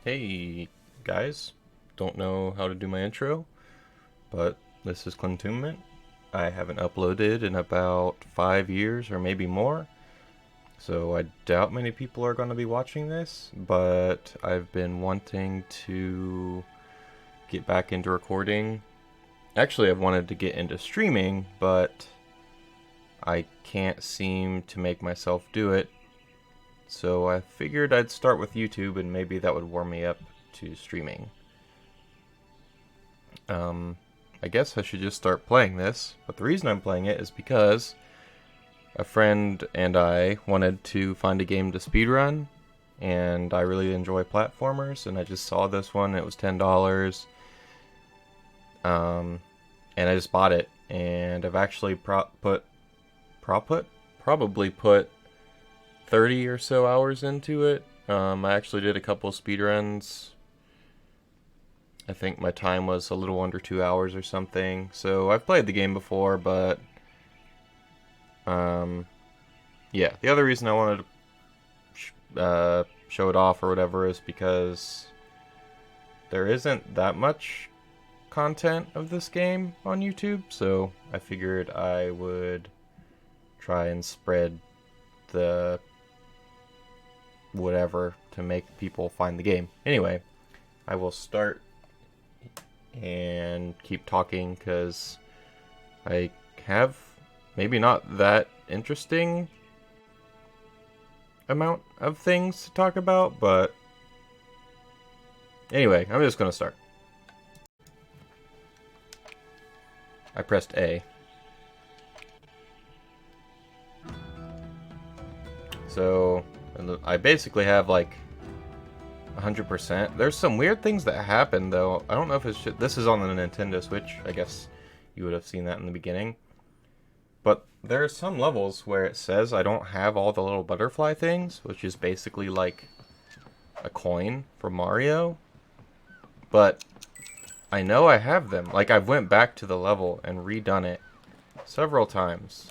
Hey guys, don't know how to do my intro, but this is Clintombment. I haven't uploaded in about 5 years or maybe more, so I doubt many people are going to be watching this, but I've been wanting to get back into recording. Actually, I've wanted to get into streaming, but I can't seem to make myself do it. So I figured I'd start with YouTube and maybe that would warm me up to streaming. I guess I should just start playing this, but the reason I'm playing it is because a friend and I wanted to find a game to speedrun, and I really enjoy platformers, and I just saw this one, it was $10, and I just bought it, and I've actually probably put 30 or so hours into it. I actually did a couple speedruns. I think my time was a little under 2 hours or something. So I've played the game before, but yeah. The other reason I wanted to show it off or whatever is because there isn't that much content of this game on YouTube. So I figured I would try and spread the whatever to make people find the game. Anyway, I will start and keep talking because I have maybe not that interesting amount of things to talk about, but anyway, I'm just gonna start. I pressed A. So I basically have like 100%. There's some weird things that happen though. I don't know if it's just, this is on the Nintendo Switch. I guess you would have seen that in the beginning. But there are some levels where it says I don't have all the little butterfly things, which is basically like a coin from Mario. But I know I have them. Like I've went back to the level and redone it several times.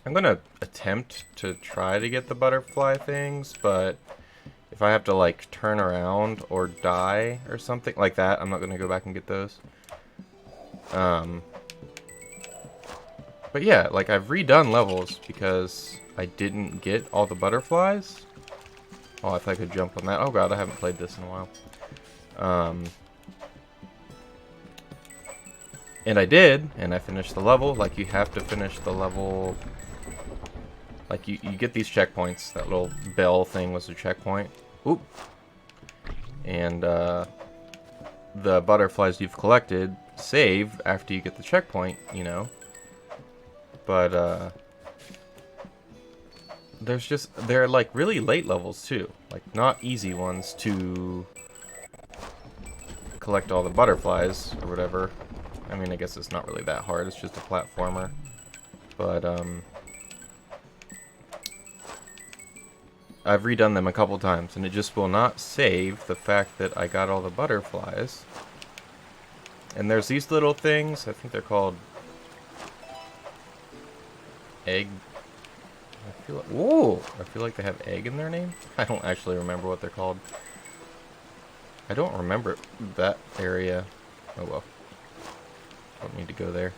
I'm gonna attempt to try to get the butterfly things, but if I have to like turn around or die or something like that, I'm not gonna go back and get those. But yeah, like I've redone levels because I didn't get all the butterflies. Oh, if I could jump on that. Oh god, I haven't played this in a while. And I did, and I finished the level. Like you have to finish the level. Like, you get these checkpoints. That little bell thing was a checkpoint. Oop. And, the butterflies you've collected save after you get the checkpoint, you know. But, they're, like, really late levels, too. Like, not easy ones to collect all the butterflies, or whatever. I mean, I guess it's not really that hard. It's just a platformer. But, I've redone them a couple times, and it just will not save the fact that I got all the butterflies. And there's these little things, I think they're called egg. I feel like they have egg in their name. I don't actually remember what they're called. I don't remember that area. Oh well. Don't need to go there.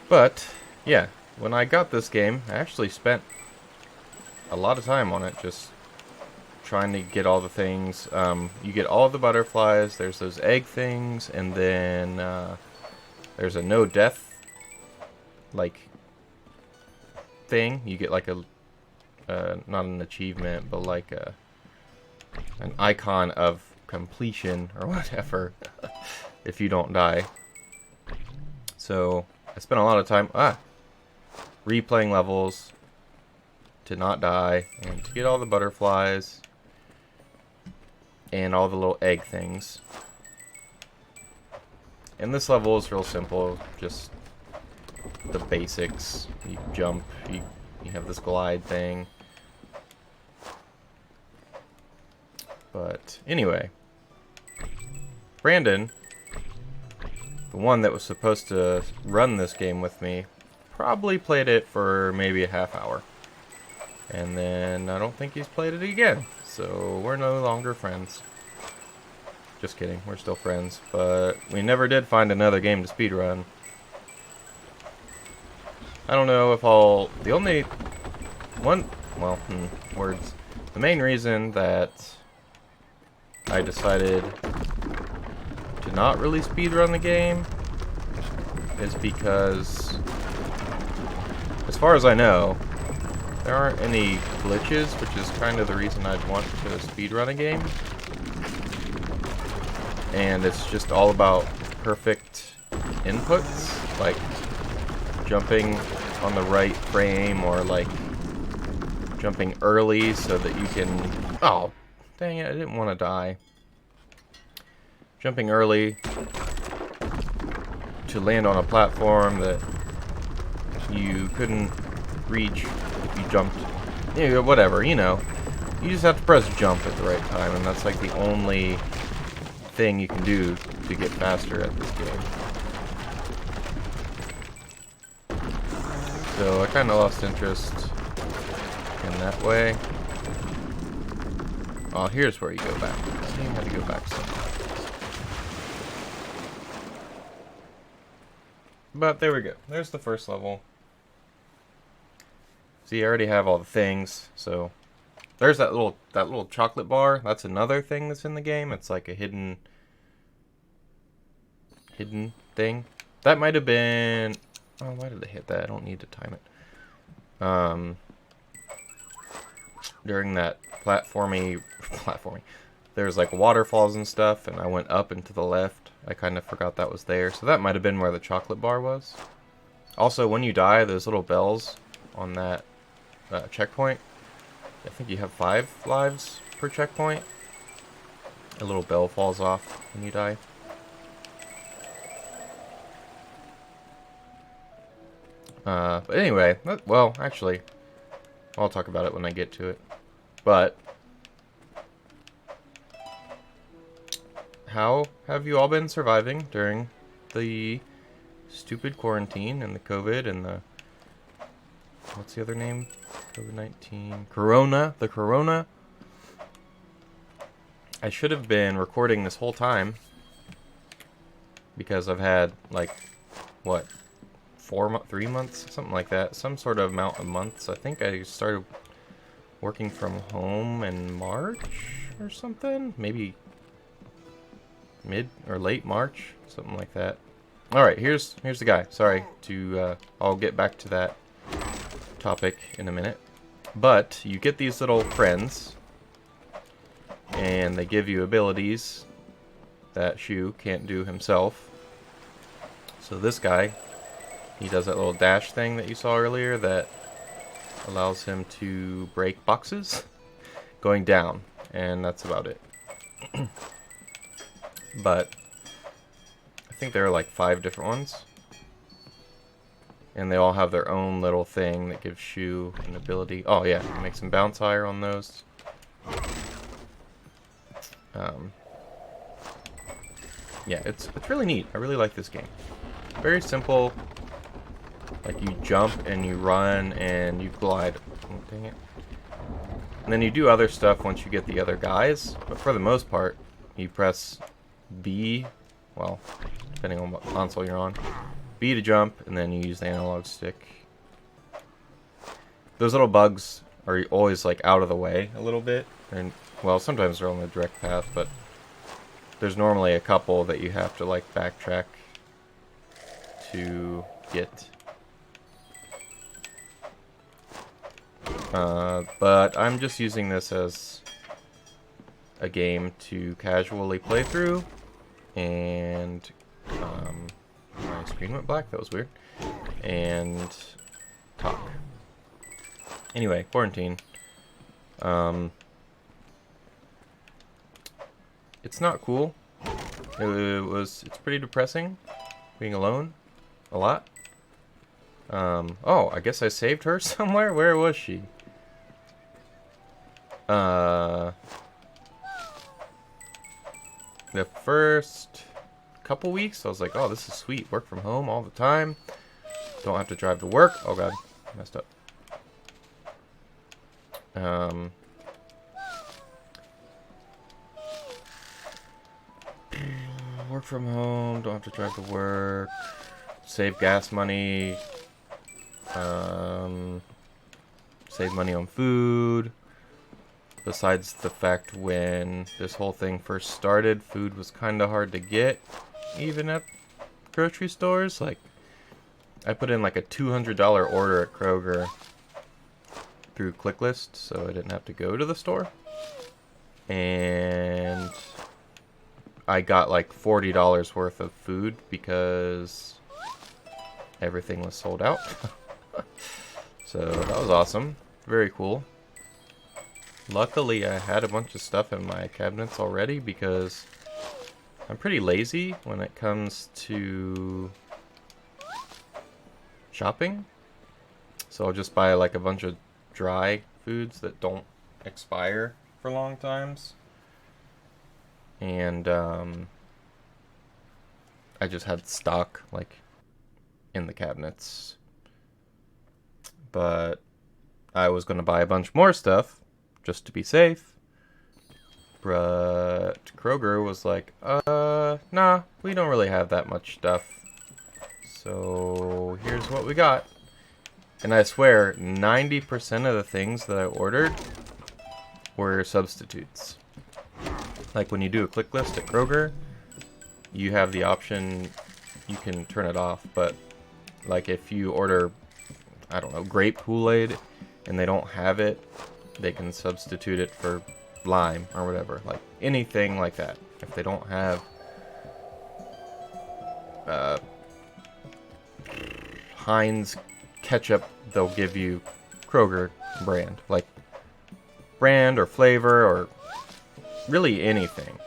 But, yeah, when I got this game, I actually spent a lot of time on it, just trying to get all the things. You get all the butterflies, there's those egg things, and then there's a no death like thing. You get like a not an achievement, but like an icon of completion or whatever if you don't die. So I spent a lot of time replaying levels to not die, and to get all the butterflies and all the little egg things. And this level is real simple, just the basics. You jump, you have this glide thing. But anyway, Brandon, the one that was supposed to run this game with me, probably played it for maybe a half hour. And then I don't think he's played it again. So we're no longer friends. Just kidding, we're still friends. But we never did find another game to speedrun. I don't know if I'll... The only one... Well, words. The main reason that I decided to not really speedrun the game is because, as far as I know, there aren't any glitches, which is kind of the reason I'd want to speedrun a game. And it's just all about perfect inputs, like jumping on the right frame, or like jumping early so that you can... Oh, dang it, I didn't want to die. Jumping early to land on a platform that you couldn't reach if you jumped. Yeah, whatever, you know. You just have to press jump at the right time, and that's like the only thing you can do to get faster at this game. So I kind of lost interest in that way. Oh, here's where you go back. I think I had to go back somewhere. But there we go. There's the first level. See, I already have all the things. So there's that little chocolate bar. That's another thing that's in the game. It's like a hidden thing. That might have been... Oh, why did I hit that? I don't need to time it. During that platforming, there's like waterfalls and stuff, and I went up and to the left. I kind of forgot that was there, so that might have been where the chocolate bar was. Also, when you die, those little bells on that checkpoint, I think you have 5 lives per checkpoint. A little bell falls off when you die. But anyway, well, actually, I'll talk about it when I get to it. But how have you all been surviving during the stupid quarantine and the COVID and the... What's the other name? COVID-19. Corona. The Corona. I should have been recording this whole time because I've had, like, what? 3 months? Something like that. Some sort of amount of months. I think I started working from home in March or something. Maybe mid or late March. Something like that. Alright, here's the guy. Sorry to... I'll get back to that topic in a minute. But you get these little friends, and they give you abilities that Shu can't do himself. So this guy, he does that little dash thing that you saw earlier that allows him to break boxes going down, and that's about it. But I think there are like 5 different ones, and they all have their own little thing that gives Shu an ability. Oh yeah, it makes him bounce higher on those. Yeah, it's really neat. I really like this game. Very simple. Like, you jump and you run and you glide. Oh, dang it. And then you do other stuff once you get the other guys. But for the most part, you press B, well, depending on what console you're on, B to jump, and then you use the analog stick. Those little bugs are always, like, out of the way a little bit. And, well, sometimes they're on the direct path, but there's normally a couple that you have to, like, backtrack to get. But I'm just using this as a game to casually play through, and my screen went black, that was weird, and talk. Anyway, quarantine. It's not cool. It's pretty depressing being alone a lot. Oh, I guess I saved her somewhere. Where was she? The first couple weeks, I was like, oh, this is sweet. Work from home all the time. Don't have to drive to work. Oh, God. Messed up. Work from home, don't have to drive to work, save gas money, save money on food. Besides the fact when this whole thing first started, food was kind of hard to get, even at grocery stores. Like, I put in like a $200 order at Kroger through ClickList, so I didn't have to go to the store. And I got like $40 worth of food because everything was sold out. So that was awesome. Very cool. Luckily, I had a bunch of stuff in my cabinets already because I'm pretty lazy when it comes to shopping. So I'll just buy like a bunch of dry foods that don't expire for long times. And I just had stock like in the cabinets. But I was going to buy a bunch more stuff just to be safe. But Kroger was like, nah, we don't really have that much stuff. So here's what we got. And I swear, 90% of the things that I ordered were substitutes. Like when you do a click list at Kroger, you have the option, you can turn it off. But like if you order, I don't know, grape Kool-Aid and they don't have it, they can substitute it for lime or whatever. Like anything like that. If they don't have Heinz ketchup, they'll give you Kroger brand. Like brand or flavor or really anything.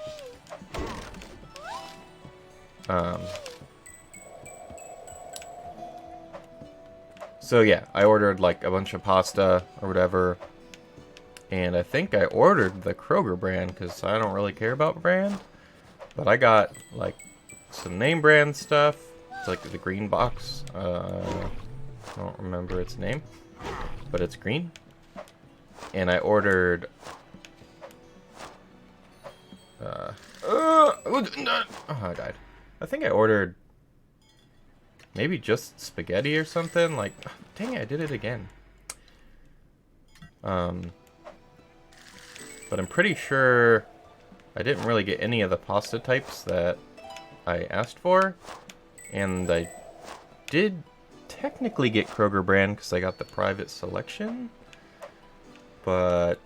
So yeah, I ordered like a bunch of pasta or whatever. And I think I ordered the Kroger brand because I don't really care about brand. But I got like some name brand stuff. It's like the green box. I don't remember its name, but it's green. And I ordered oh, I died. I think I ordered maybe just spaghetti or something. Like, dang it, I did it again. But I'm pretty sure I didn't really get any of the pasta types that I asked for. And I did technically get Kroger brand because I got the private selection. But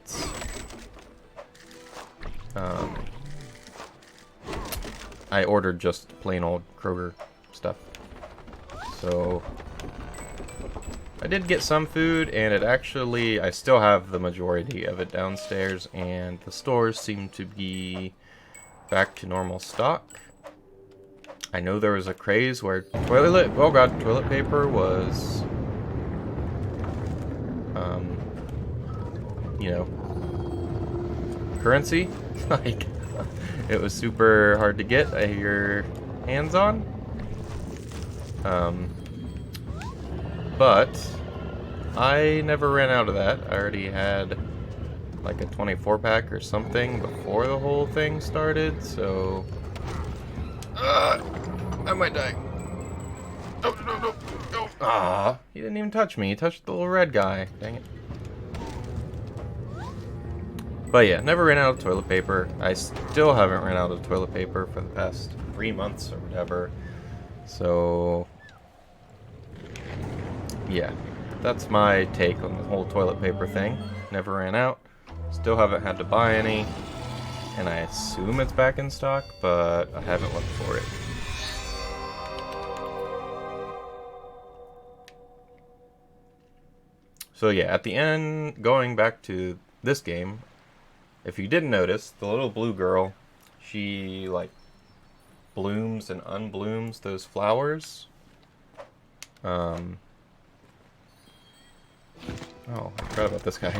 I ordered just plain old Kroger stuff. So I did get some food, and it actually, I still have the majority of it downstairs, and the stores seem to be back to normal stock. I know there was a craze where toilet paper was, you know, currency. Like, it was super hard to get your hands on. But I never ran out of that. I already had like a 24 pack or something before the whole thing started, so I might die. No. Ah, he didn't even touch me. He touched the little red guy. Dang it. But yeah, never ran out of toilet paper. I still haven't ran out of toilet paper for the past 3 months or whatever. So yeah, that's my take on the whole toilet paper thing. Never ran out. Still haven't had to buy any. And I assume it's back in stock, but I haven't looked for it. So yeah, at the end, going back to this game, if you didn't notice, the little blue girl, she like blooms and unblooms those flowers. Oh, I forgot about this guy.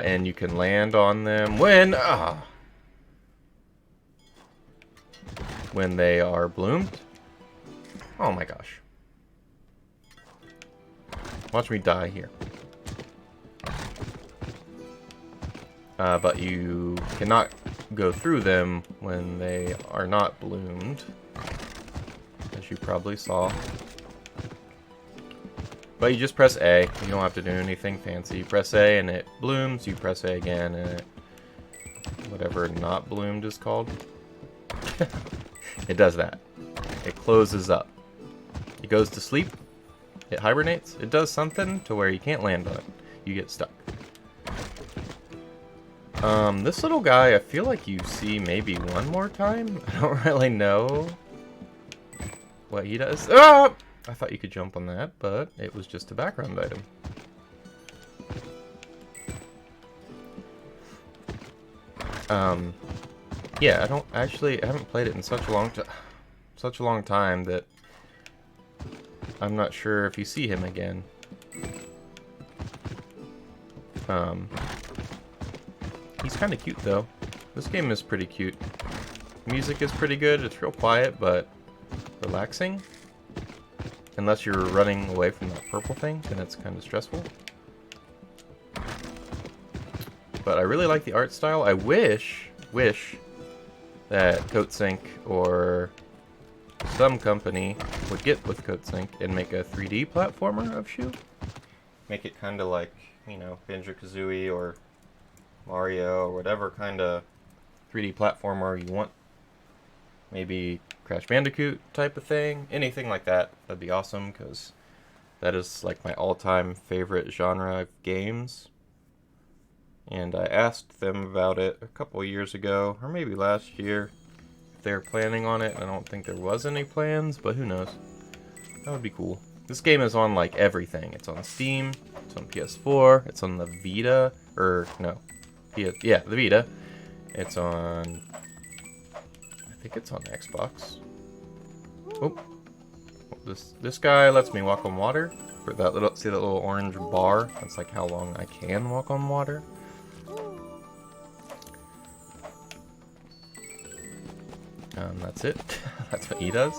And you can land on them when they are bloomed. Oh my gosh. Watch me die here. but you cannot go through them when they are not bloomed, as you probably saw. But you just press A. You don't have to do anything fancy. You press A and it blooms. You press A again and it, whatever not bloomed is called. It does that. It closes up. It goes to sleep. It hibernates. It does something to where you can't land on it. You get stuck. This little guy, I feel like you see maybe one more time. I don't really know what he does. Ah! I thought you could jump on that, but it was just a background item. Yeah, I haven't played it in such a long time that I'm not sure if you see him again. He's kind of cute though. This game is pretty cute. Music is pretty good. It's real quiet, but relaxing. Unless you're running away from that purple thing, then it's kind of stressful. But I really like the art style. I wish that Coatsink or some company would get with Coatsink and make a 3D platformer of Shu. Make it kind of like, you know, Banjo-Kazooie or Mario or whatever kind of 3D platformer you want. Maybe Crash Bandicoot type of thing. Anything like that. That'd be awesome, because that is like my all-time favorite genre of games. And I asked them about it a couple years ago, or maybe last year, if they were planning on it. I don't think there was any plans, but who knows. That would be cool. This game is on like everything. It's on Steam, it's on PS4, it's on the Vita, or no, yeah, the Vita. It's on, I think it's on Xbox. Oh, this guy lets me walk on water. For that little, see that little orange bar? That's like how long I can walk on water. That's it. That's what he does.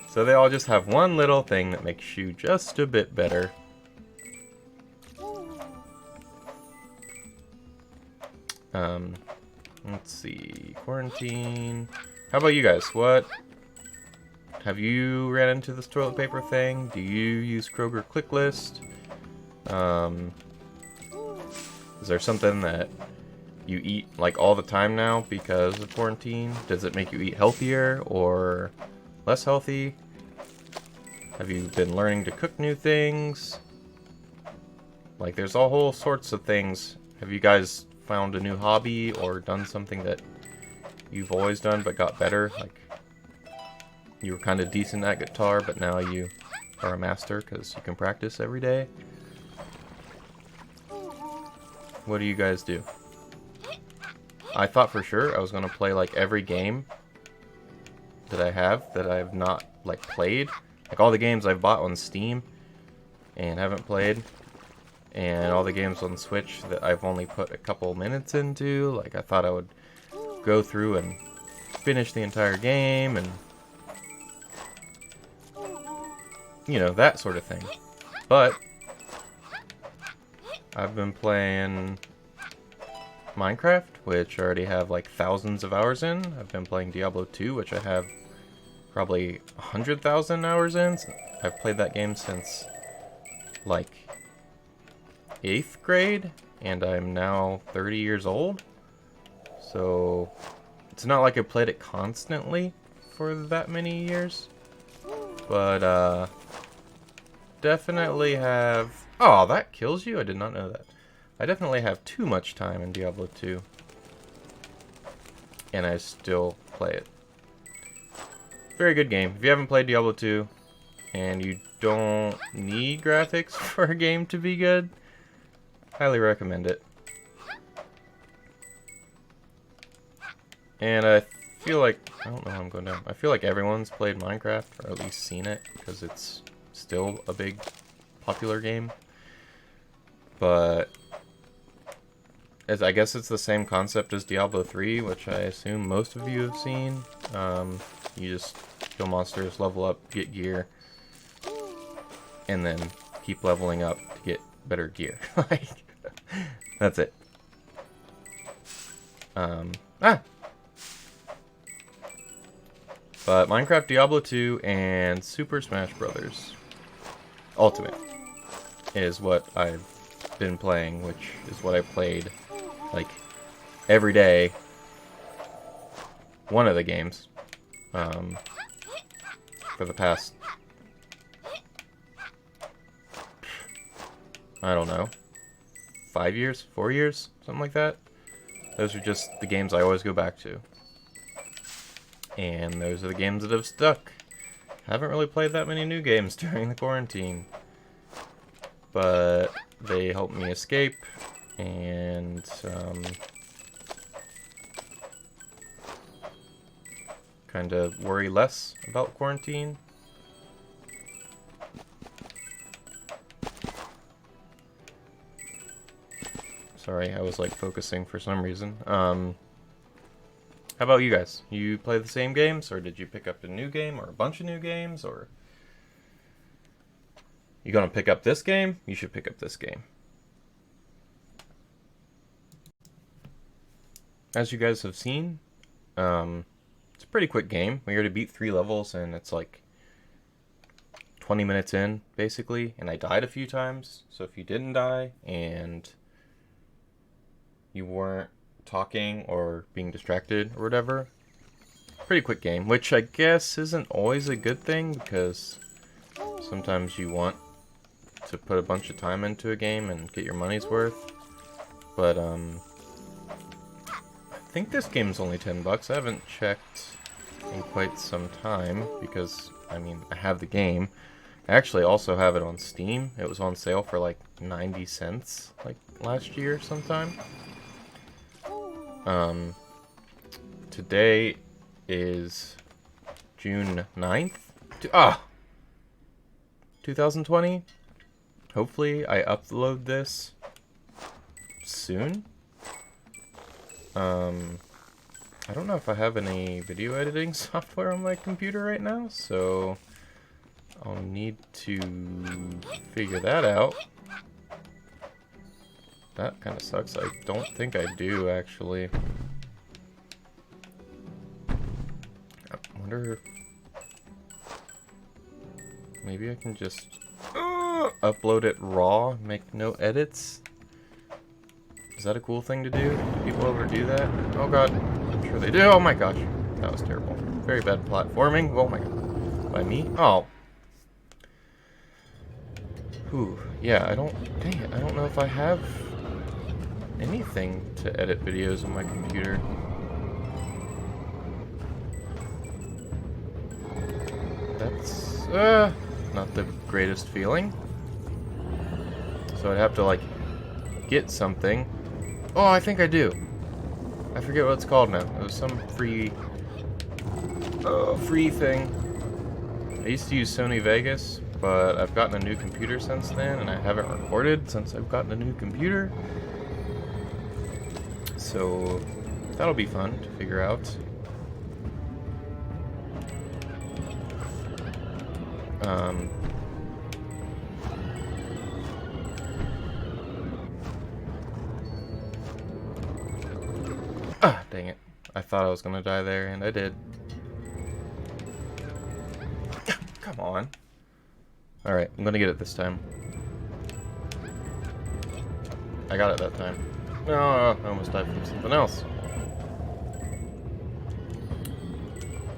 So they all just have one little thing that makes you just a bit better. Let's see. Quarantine. How about you guys? What? Have you ran into this toilet paper thing? Do you use Kroger Click List? Is there something that you eat like all the time now because of quarantine? Does it make you eat healthier or less healthy? Have you been learning to cook new things? Like, there's all whole sorts of things. Have you guys found a new hobby or done something that you've always done but got better? Like, you were kind of decent at guitar, but now you are a master because you can practice every day. What do you guys do? I thought for sure I was going to play like every game that I have that I've not like played. Like all the games I've bought on Steam and haven't played. And all the games on Switch that I've only put a couple minutes into. Like, I thought I would go through and finish the entire game and, you know, that sort of thing. But I've been playing Minecraft, which I already have like thousands of hours in. I've been playing Diablo 2, which I have probably 100,000 hours in. I've played that game since like 8th grade, and I'm now 30 years old. So it's not like I played it constantly for that many years. But definitely have... Oh, that kills you? I did not know that. I definitely have too much time in Diablo 2. And I still play it. Very good game. If you haven't played Diablo 2, and you don't need graphics for a game to be good, highly recommend it. And I feel like... I don't know how I'm going down. I feel like everyone's played Minecraft, or at least seen it, because it's still a big, popular game. But I guess it's the same concept as Diablo 3, which I assume most of you have seen. You just kill monsters, level up, get gear, and then keep leveling up to get better gear. Like, that's it. Ah! But Minecraft, Diablo 2, and Super Smash Bros. Ultimate is what I've been playing, which is what I played, like, every day. One of the games. For the past... I don't know. 5 years? 4 years? Something like that. Those are just the games I always go back to. And those are the games that have stuck. Haven't really played that many new games during the quarantine. But they helped me escape. And, kind of worry less about quarantine. Sorry, I was like focusing for some reason. How about you guys? You play the same games, or did you pick up a new game, or a bunch of new games, or... You gonna pick up this game? You should pick up this game. As you guys have seen, it's a pretty quick game. We already beat 3 levels, and it's like 20 minutes in, basically. And I died a few times, so if you didn't die, and you weren't talking or being distracted or whatever, pretty quick game, which I guess isn't always a good thing, because sometimes you want to put a bunch of time into a game and get your money's worth. But I think this game's only $10. I haven't checked in quite some time because, I mean, I have the game. I actually also have it on Steam. It was on sale for like 90 cents like last year sometime. Today is June 9th. 2020. Hopefully I upload this soon. I don't know if I have any video editing software on my computer right now, so I'll need to figure that out. That kind of sucks. I don't think I do, actually. I wonder... Maybe I can just upload it raw, make no edits? Is that a cool thing to do? Do people ever do that? Oh god, I'm sure they do. Oh my gosh, that was terrible. Very bad platforming. Oh my god. By me? Oh. Whew. Yeah, I don't... Dang it, I don't know if I have anything to edit videos on my computer. That's, not the greatest feeling. So I'd have to, like, get something. Oh, I think I do. I forget what it's called now. It was some free thing. I used to use Sony Vegas, but I've gotten a new computer since then, and I haven't recorded since I've gotten a new computer. So that'll be fun to figure out. Dang it. I thought I was gonna die there, and I did. Come on. Alright, I'm gonna get it this time. I got it that time. No, I almost died from something else.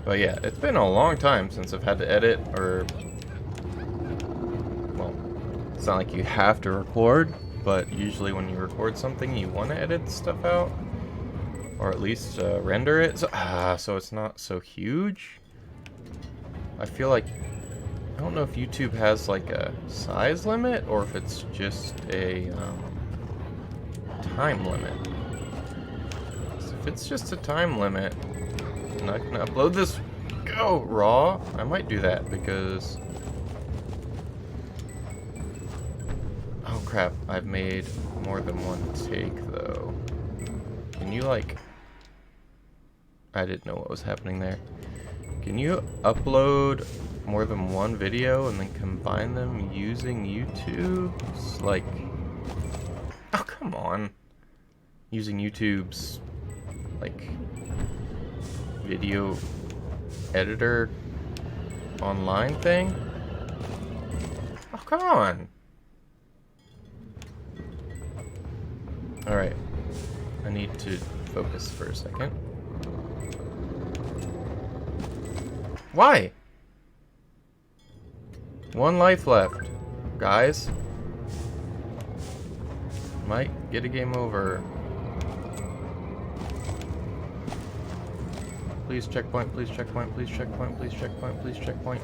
But yeah, it's been a long time since I've had to edit, or... Well, it's not like you have to record, but usually when you record something, you want to edit stuff out. Or at least render it. So it's not so huge. I feel like... I don't know if YouTube has like a size limit, or if it's just a time limit. So if it's just a time limit, and I can upload this raw, I might do that, because... Oh crap, I've made more than one take though. Can you like... I didn't know what was happening there. Can you upload more than one video and then combine them using YouTube's, like... Oh, come on. Using YouTube's like video editor online thing. Oh, come on. Alright. I need to focus for a second. Why? One life left, guys. Might get a game over. Please checkpoint, please checkpoint, please checkpoint, please checkpoint, please checkpoint.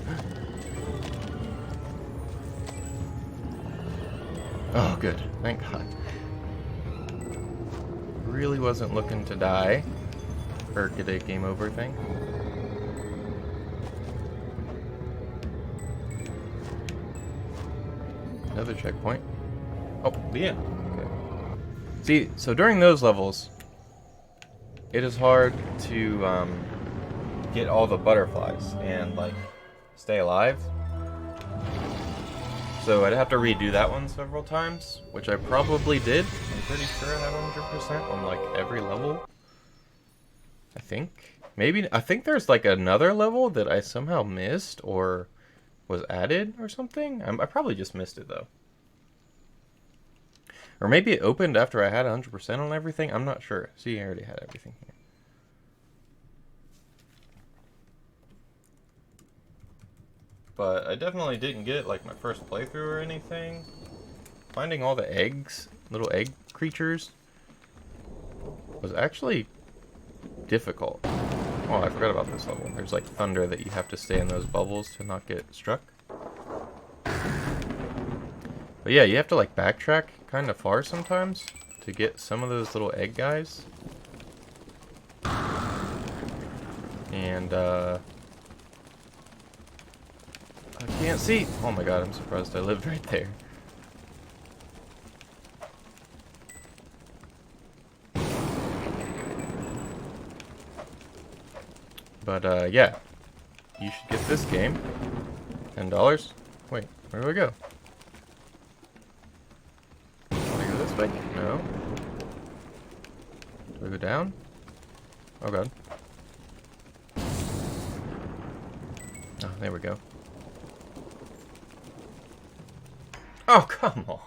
Oh, good. Thank God. Really wasn't looking to die. Or get a game over thing. Another checkpoint. Oh, the end. Okay. See, so during those levels, it is hard to get all the butterflies and like stay alive. So I'd have to redo that one several times, which I probably did. I'm pretty sure I had 100% on like every level. I think. Maybe, I think there's like another level that I somehow missed or was added or something. I probably just missed it though. Or maybe it opened after I had 100% on everything. I'm not sure. See, I already had everything here. But I definitely didn't get like my first playthrough or anything. Finding all the eggs, little egg creatures, was actually difficult. Oh, I forgot about this level. There's like thunder that you have to stay in those bubbles to not get struck. But yeah, you have to like backtrack kind of far sometimes to get some of those little egg guys. And I can't see. Oh my God, I'm surprised I lived right there. But yeah, you should get this game. $10. Wait, where do I go? Do I go this way? No. Do I go down? Oh God. Oh, there we go. Oh, come on.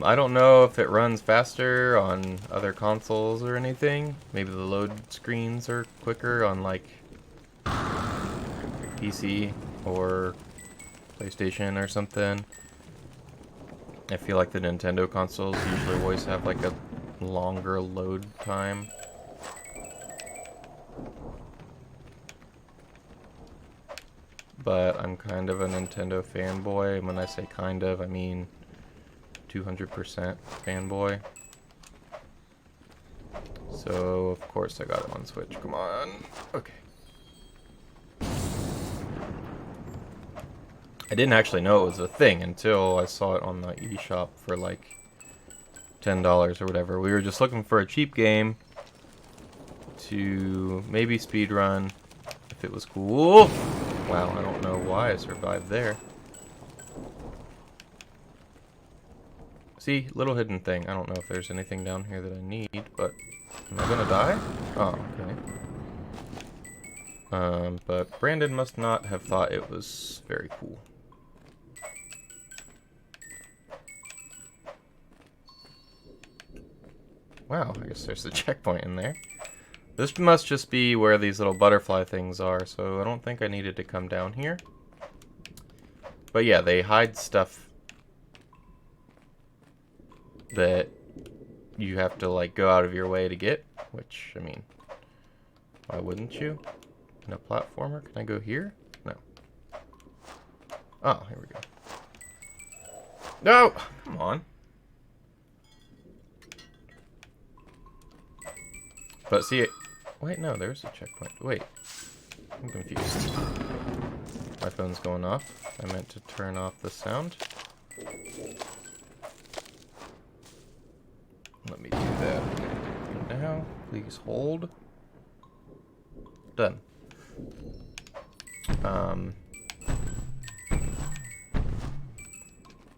I don't know if it runs faster on other consoles or anything. Maybe the load screens are quicker on like PC or PlayStation or something. I feel like the Nintendo consoles usually always have like a longer load time. But I'm kind of a Nintendo fanboy, and when I say kind of, I mean 200% fanboy. So, of course I got it on Switch. Come on. Okay. I didn't actually know it was a thing until I saw it on the eShop for like $10 or whatever. We were just looking for a cheap game to maybe speedrun if it was cool. Wow, I don't know why I survived there. See, little hidden thing. I don't know if there's anything down here that I need, but am I gonna die? Oh, okay. But Brandon must not have thought it was very cool. Wow, I guess there's a checkpoint in there. This must just be where these little butterfly things are, so I don't think I needed to come down here. But yeah, they hide stuff that you have to like go out of your way to get, which, I mean, why wouldn't you? In a platformer? Can I go here? No. Oh, here we go. No! Come on. But see, wait, no, there's a checkpoint. Wait, I'm confused. My phone's going off. I meant to turn off the sound. Let me do that now. Please hold. Done.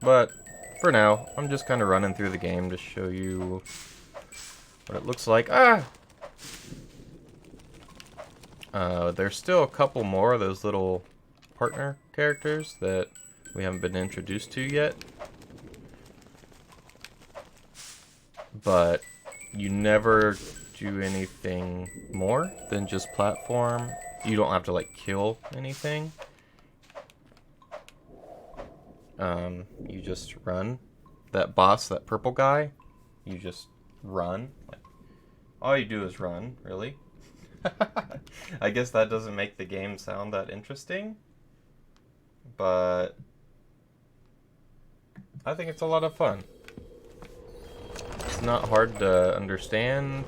But for now, I'm just kind of running through the game to show you what it looks like. Ah! There's still a couple more of those little partner characters that we haven't been introduced to yet. But you never do anything more than just platform. You don't have to like kill anything. You just run. That boss, that purple guy, you just run. Like, all you do is run, really. I guess that doesn't make the game sound that interesting, but I think it's a lot of fun. It's not hard to understand.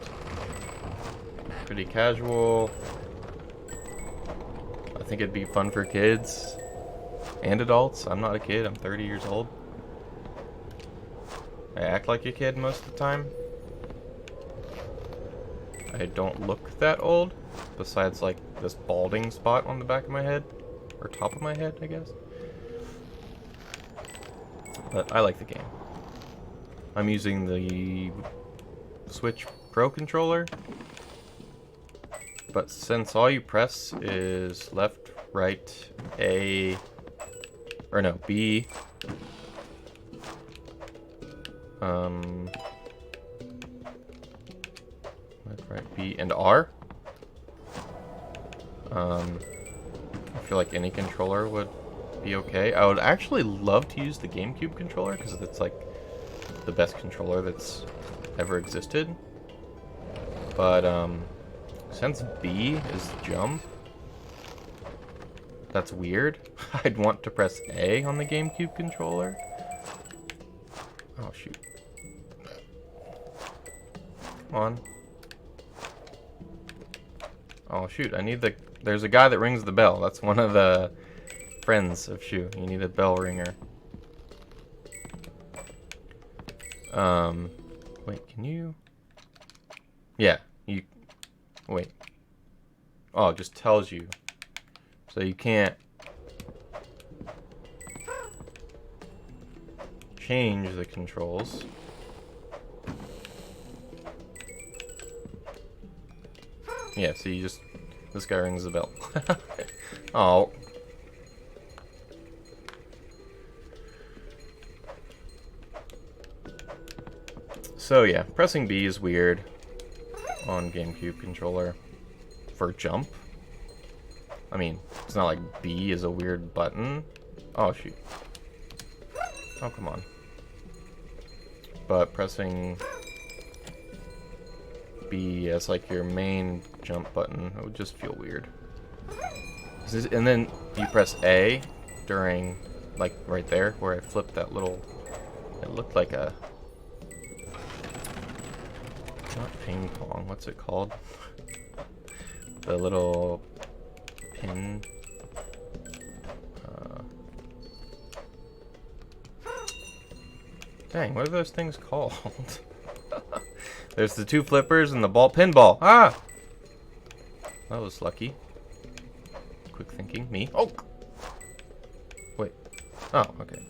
Pretty casual. I think it'd be fun for kids and adults. I'm not a kid, I'm 30 years old. I act like a kid most of the time. I don't look that old, besides like this balding spot on the back of my head, or top of my head, I guess. But I like the game. I'm using the Switch Pro controller, but since all you press is left, right, A, or no, B, left, right, B, and R, I feel like any controller would be okay. I would actually love to use the GameCube controller, because it's like the best controller that's ever existed. But since B is jump, that's weird. I'd want to press A on the GameCube controller. Oh shoot. Come on. Oh shoot, I need the... There's a guy that rings the bell. That's one of the friends of Shu. You need a bell ringer. Wait, can you... Yeah, you... Wait. Oh, it just tells you. So you can't change the controls. Yeah, so you just... This guy rings the bell. Oh. So yeah, pressing B is weird on GameCube controller for jump. I mean, it's not like B is a weird button. Oh shoot. Oh, come on. But pressing B as like your main jump button, it would just feel weird. And then you press A during, like right there where I flipped that little, it looked like a, not ping pong, what's it called? The little pin. Dang, what are those things called? There's the two flippers and the ball pinball. Ah! That was lucky. Quick thinking. Me. Oh! Wait. Oh, okay.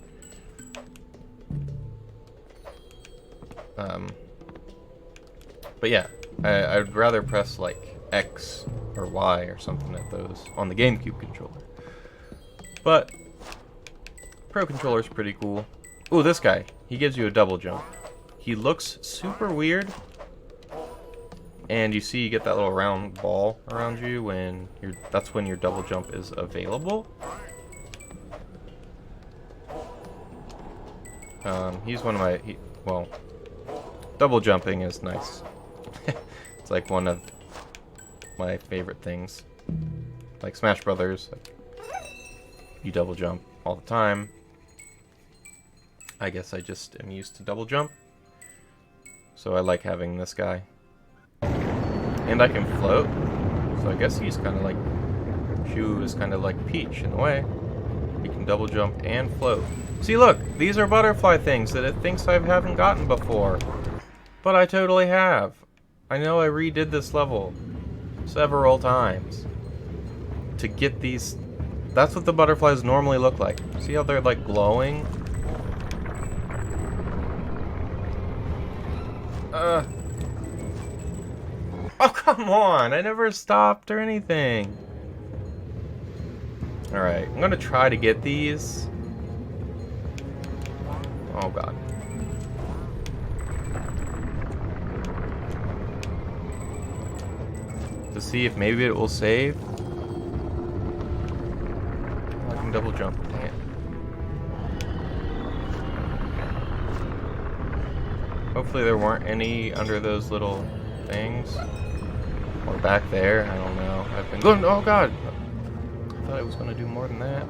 But yeah, I'd rather press like X or Y or something at those on the GameCube controller. But Pro controller's pretty cool. Ooh, this guy. He gives you a double jump. He looks super weird. And you see you get that little round ball around you when you're, that's when your double jump is available. He's one of my, well, double jumping is nice. It's like one of my favorite things. Like Smash Brothers, like, you double jump all the time. I guess I just am used to double jump. So I like having this guy. And I can float. So I guess he's kind of like... Shu is kind of like Peach in a way. He can double jump and float. See, look! These are butterfly things that it thinks I haven't gotten before. But I totally have. I know I redid this level several times to get these... That's what the butterflies normally look like. See how they're like glowing? Oh, come on! I never stopped or anything. Alright, I'm gonna try to get these. Oh, God. To see if maybe it will save. Oh, I can double jump. Dang it. Hopefully there weren't any under those little things. Or back there. I don't know. I've been going. Oh, God. I thought I was going to do more than that.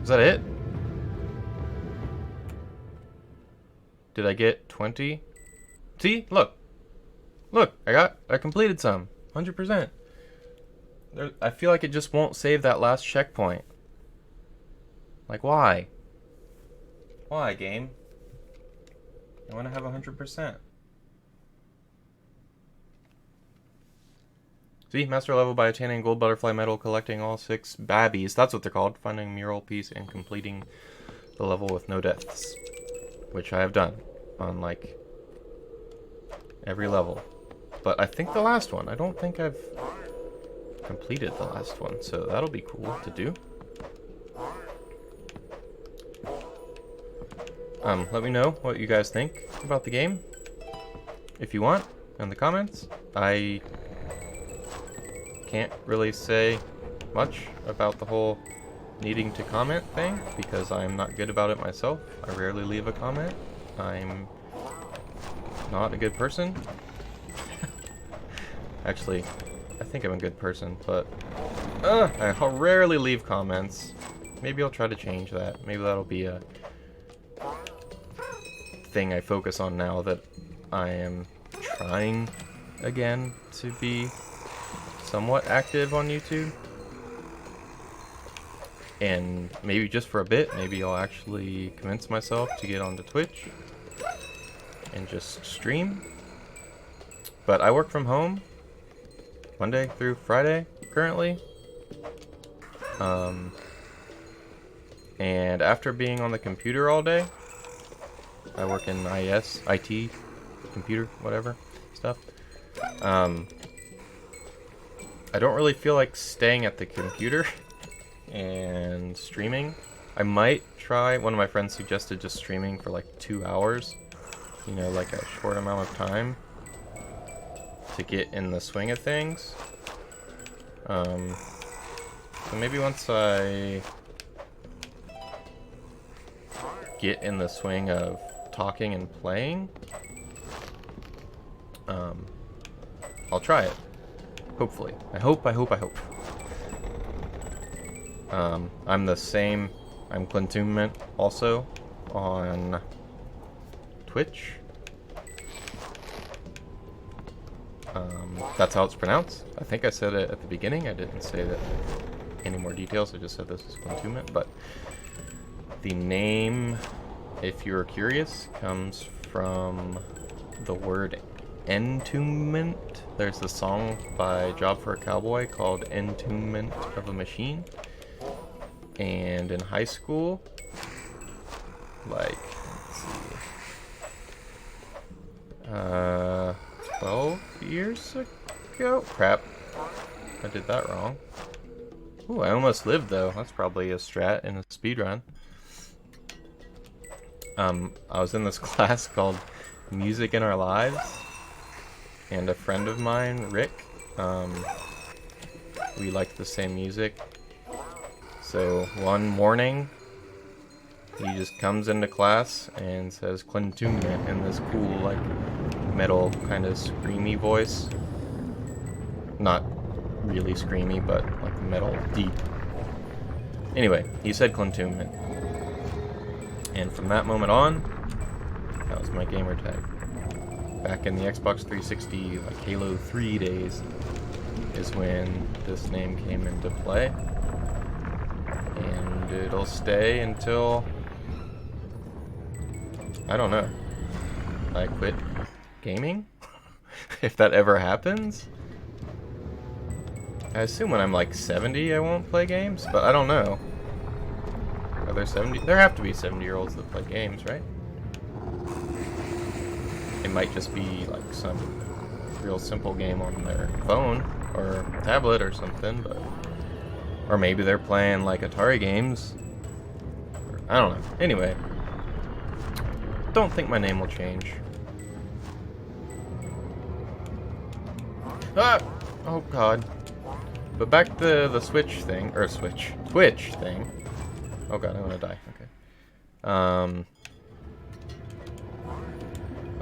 Is that it? Did I get 20? See? Look. Look. I completed some. 100%. I feel like it just won't save that last checkpoint. Like, why? Why, game? I want to have 100%. See, master level by attaining gold butterfly medal, collecting all 6 babbies. That's what they're called. Finding mural piece and completing the level with no deaths. Which I have done on, like, every level. But I think the last one. I don't think I've completed the last one. So that'll be cool to do. Let me know what you guys think about the game. If you want, in the comments. I can't really say much about the whole needing to comment thing because I'm not good about it myself. I rarely leave a comment. I'm not a good person. Actually, I think I'm a good person, but I rarely leave comments. Maybe I'll try to change that. Maybe that'll be a thing I focus on now that I am trying again to be somewhat active on YouTube. And maybe just for a bit, maybe I'll actually convince myself to get onto Twitch and just stream. But I work from home Monday through Friday currently. And after being on the computer all day, I work in IT, computer, whatever stuff. I don't really feel like staying at the computer and streaming. I might try, one of my friends suggested just streaming for like 2 hours, you know, like a short amount of time to get in the swing of things. So maybe once I get in the swing of talking and playing, I'll try it. Hopefully. I hope. I'm the same. I'm Clintombment also on Twitch. That's how it's pronounced. I think I said it at the beginning. I didn't say that any more details. I just said this is Clintombment. But the name, if you're curious, comes from the word entombment. There's a song by Job for a Cowboy called Entombment of a Machine. And in high school, like, let's see, 12 years ago? Crap. I did that wrong. Ooh, I almost lived though. That's probably a strat in a speedrun. I was in this class called Music in Our Lives, and a friend of mine, Rick, we liked the same music. So one morning, he just comes into class and says Clintombment in this cool, like, metal kind of screamy voice. Not really screamy, but like metal deep. Anyway, he said Clintombment. And from that moment on, that was my gamer tag. Back in the Xbox 360, like Halo 3 days, is when this name came into play. And it'll stay until, I don't know, I quit gaming? If that ever happens? I assume when I'm like 70 I won't play games, but I don't know. Are there 70? There have to be 70-year-olds that play games, right? it might just be like some real simple game on their phone or tablet or something, but or maybe they're playing like Atari games. I don't know. Anyway, don't think my name will change. Ah! Oh god. But back to the Twitch thing. Oh god, I'm gonna die. Okay.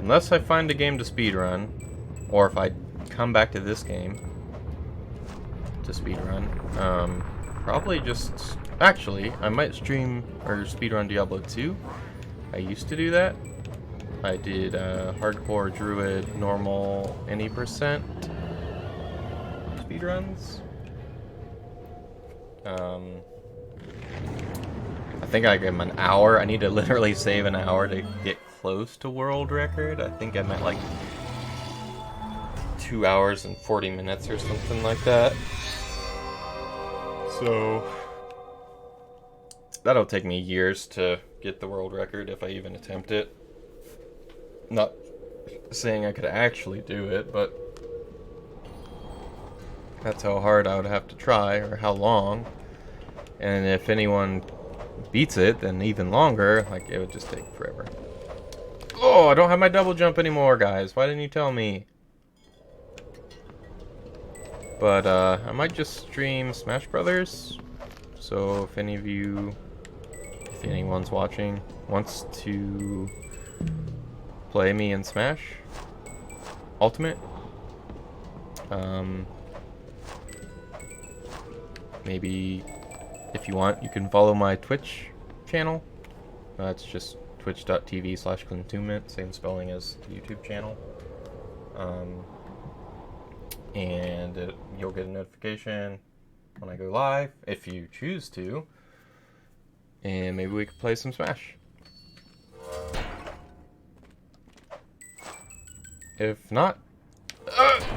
Unless I find a game to speedrun, or if I come back to this game to speedrun, probably just... Actually, I might stream or speedrun Diablo 2. I used to do that. I did hardcore, druid, normal, any percent speedruns. I think I give him an hour. I need to literally save an hour to get close to world record. I think I'm at like 2 hours and 40 minutes or something like that. So that'll take me years to get the world record if I even attempt it. Not saying I could actually do it, but that's how hard I would have to try, or how long. And if anyone beats it, then even longer. Like, it would just take forever. Oh, I don't have my double jump anymore, guys. Why didn't you tell me? But, I might just stream Smash Brothers. So, if any of you, if anyone's watching, wants to play me in Smash Ultimate, maybe if you want, you can follow my Twitch channel. It's just twitch.tv/Clintombment, same spelling as the YouTube channel. And you'll get a notification when I go live, if you choose to. And maybe we could play some Smash. If not,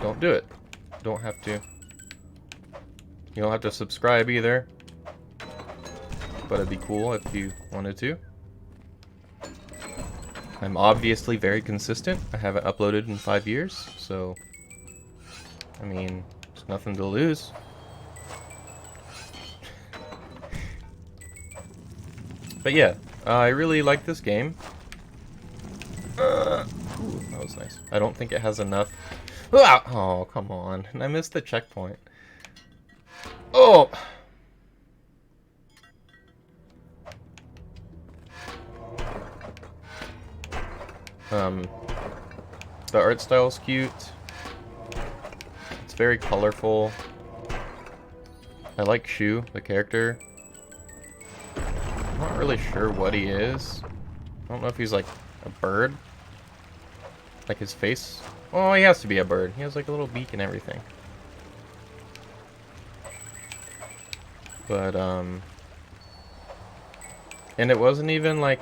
don't do it. Don't have to. You don't have to subscribe either. But it'd be cool if you wanted to. I'm obviously very consistent. I haven't uploaded in 5 years, so I mean, there's nothing to lose. But yeah, I really like this game. Ooh, that was nice. I don't think it has enough. Oh, come on. And I missed the checkpoint. Oh! The art style is cute. It's very colorful. I like Shu, the character. I'm not really sure what he is. I don't know if he's like a bird. Like his face. Oh, he has to be a bird. He has like a little beak and everything. But, and it wasn't even like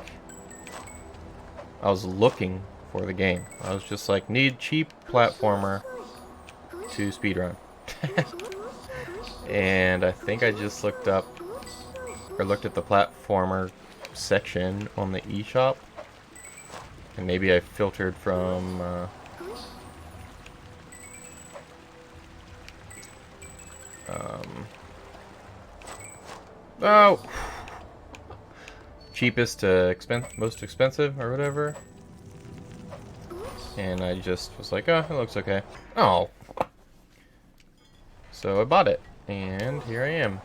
I was looking for the game. I was just like, need cheap platformer to speedrun. And I think I just looked up, or looked at the platformer section on the eShop. And maybe I filtered from, oh! Cheapest to most expensive, or whatever. And I just was like, oh, it looks okay. Oh! So I bought it, and here I am.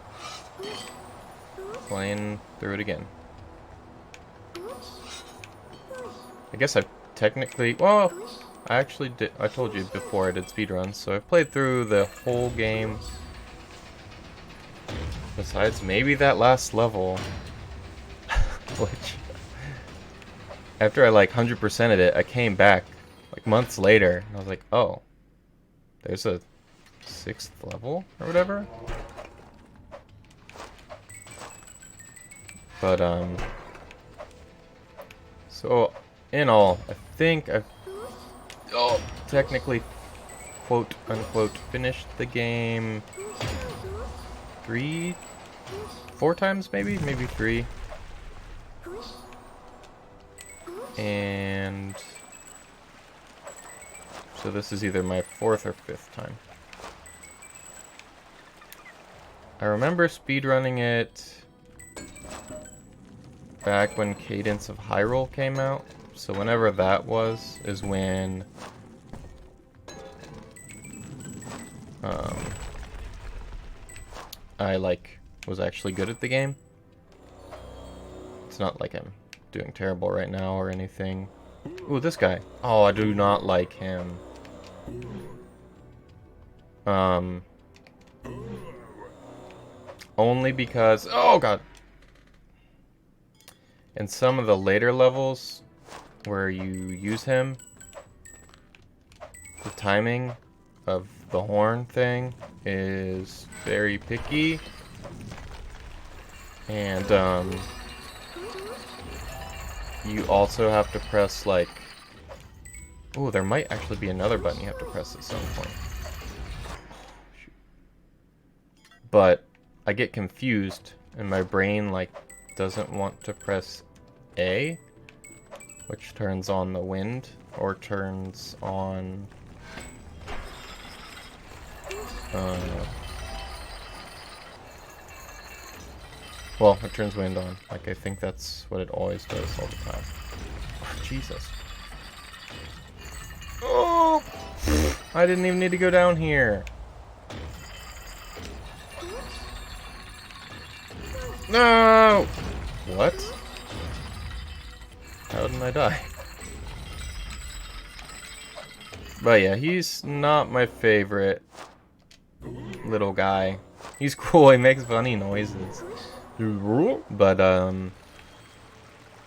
Playing through it again. I guess I've technically, well, I actually did, I told you before I did speedruns, so I've played through the whole game. Besides maybe that last level. Which, after I like 100%ed it, I came back like months later, and I was like, oh, there's a 6th level or whatever. But so in all, I think I've technically, quote unquote, finished the game 4 times, maybe 3. And So this is either my 4th or 5th time. I remember speedrunning it back when Cadence of Hyrule came out. So whenever that was, is when I was actually good at the game. It's not like I'm doing terrible right now or anything. Ooh, this guy. Oh, I do not like him. Only because... Oh, God! In some of the later levels where you use him, the timing of the horn thing is very picky. And, you also have to press, like... Ooh, there might actually be another button you have to press at some point. But I get confused, and my brain, like, doesn't want to press A, which turns on the wind, or turns on... well, it turns wind on. Like, I think that's what it always does all the time. Oh, Jesus. Oh! I didn't even need to go down here. No! What? How didn't I die? But yeah, he's not my favorite little guy. He's cool, he makes funny noises. But,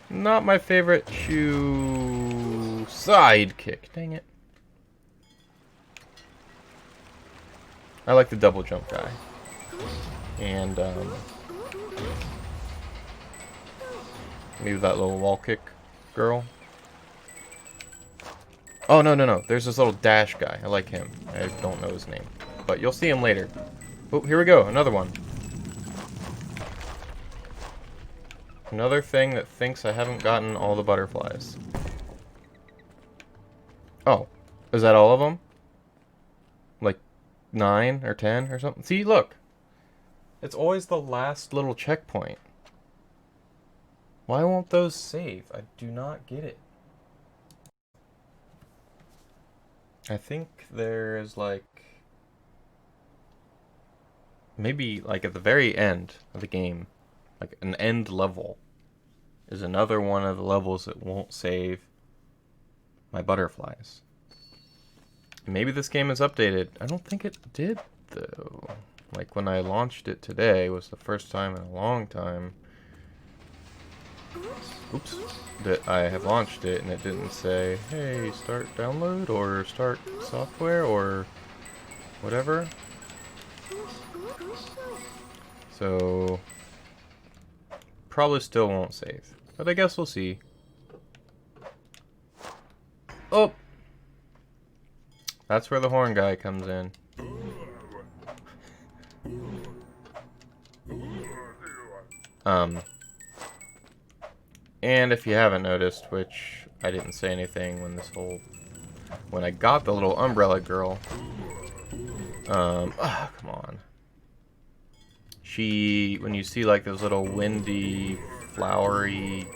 not my favorite shoe sidekick. Dang it. I like the double jump guy. And, maybe that little wall kick girl. Oh, no, no, no. There's this little dash guy. I like him. I don't know his name. But you'll see him later. Oh, here we go. Another one. Another thing that thinks I haven't gotten all the butterflies. Oh. Is that all of them? Like 9 or 10 or something? See, look. It's always the last little checkpoint. Why won't those save? I do not get it. I think there is like... maybe like at the very end of the game, like an end level is another one of the levels that won't save my butterflies. Maybe this game is updated. I don't think it did though. Like when I launched it today was the first time in a long time. Oops. That I have launched it and it didn't say, hey, start download or start software or whatever. So probably still won't save. But I guess we'll see. Oh! That's where the horn guy comes in. And if you haven't noticed, which I didn't say anything when I got the little umbrella girl. Come on. When you see like those little windy, flowery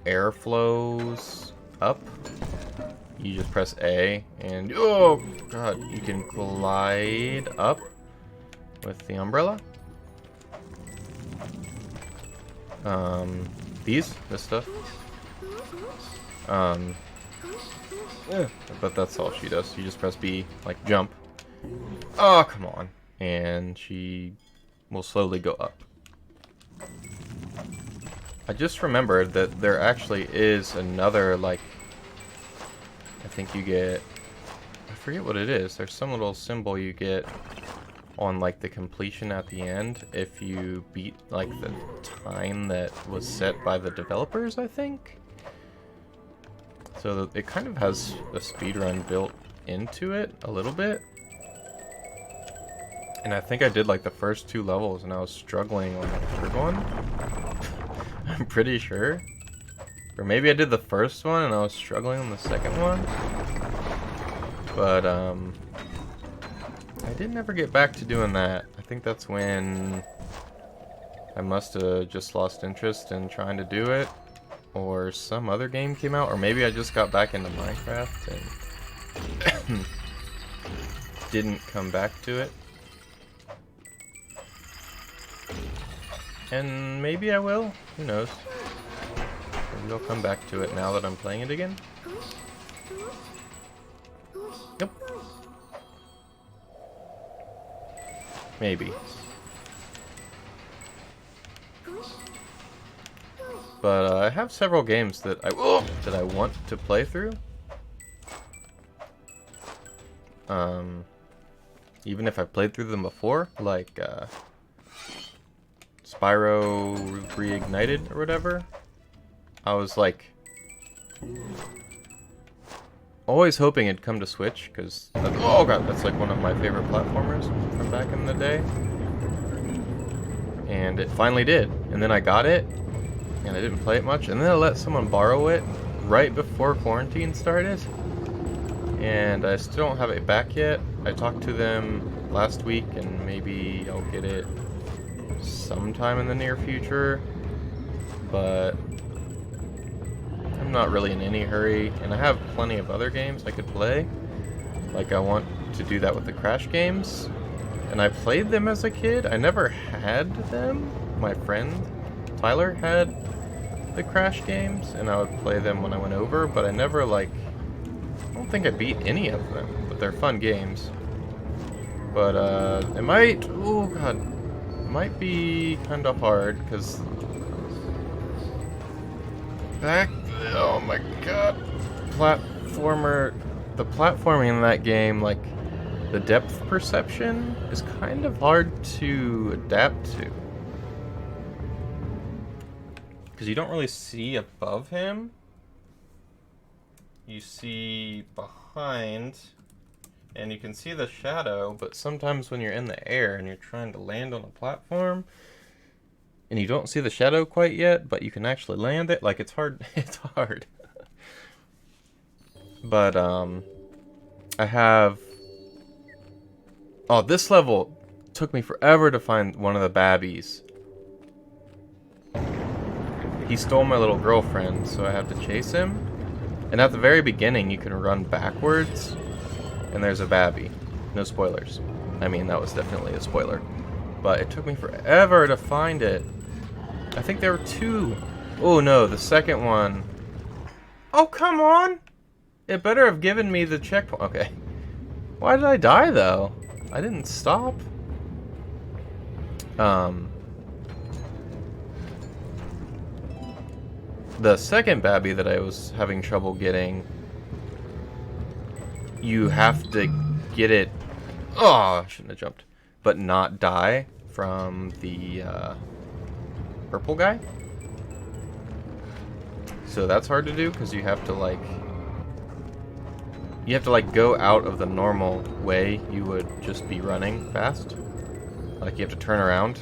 air flows up, you just press A and, oh god, you can glide up with the umbrella. This stuff. But that's all she does. You just press B, like jump. Oh, come on. And she will slowly go up. I just remembered that there actually is another, like, I think you get, I forget what it is. There's some little symbol you get on, like, the completion at the end if you beat, like, the time that was set by the developers, I think. So it kind of has a speedrun built into it a little bit. And I think I did like the first 2 levels and I was struggling on the third one. I'm pretty sure. Or maybe I did the first one and I was struggling on the second one. But, I didn't ever get back to doing that. I think that's when I must have just lost interest in trying to do it. Or some other game came out. Or maybe I just got back into Minecraft and didn't come back to it. And maybe I will. Who knows? Maybe I'll come back to it now that I'm playing it again. Yep. Maybe. But I have several games that I want to play through. Even if I've played through them before, like Spyro Reignited or whatever. I was like always hoping it'd come to Switch, because oh god, that's like one of my favorite platformers from back in the day. And it finally did. And then I got it, and I didn't play it much, and then I let someone borrow it right before quarantine started. And I still don't have it back yet. I talked to them last week, and maybe I'll get it sometime in the near future. But I'm not really in any hurry, and I have plenty of other games I could play. Like, I want to do that with the Crash games, and I played them as a kid. I never had them. My friend Tyler had the Crash games, and I would play them when I went over, but I never, like, I don't think I beat any of them, but they're fun games. But it might, oh god, it might be kind of hard, because oh my god, the platforming in that game, like, the depth perception is kind of hard to adapt to. Because you don't really see above him. You see behind, and you can see the shadow, but sometimes when you're in the air and you're trying to land on a platform, and you don't see the shadow quite yet, but you can actually land it, like, it's hard. It's hard. But I have, oh, this level took me forever to find one of the babbies. He stole my little girlfriend, so I have to chase him. And at the very beginning, you can run backwards, and there's a babby. No spoilers. I mean, that was definitely a spoiler. But it took me forever to find it. I think there were two. Oh no, the second one. Oh, come on! It better have given me the checkpoint. Okay. Why did I die, though? I didn't stop. The second babby that I was having trouble getting, you have to get it. Oh, I shouldn't have jumped. But not die from the purple guy. So that's hard to do, because you have to like go out of the normal way you would just be running fast. Like, you have to turn around.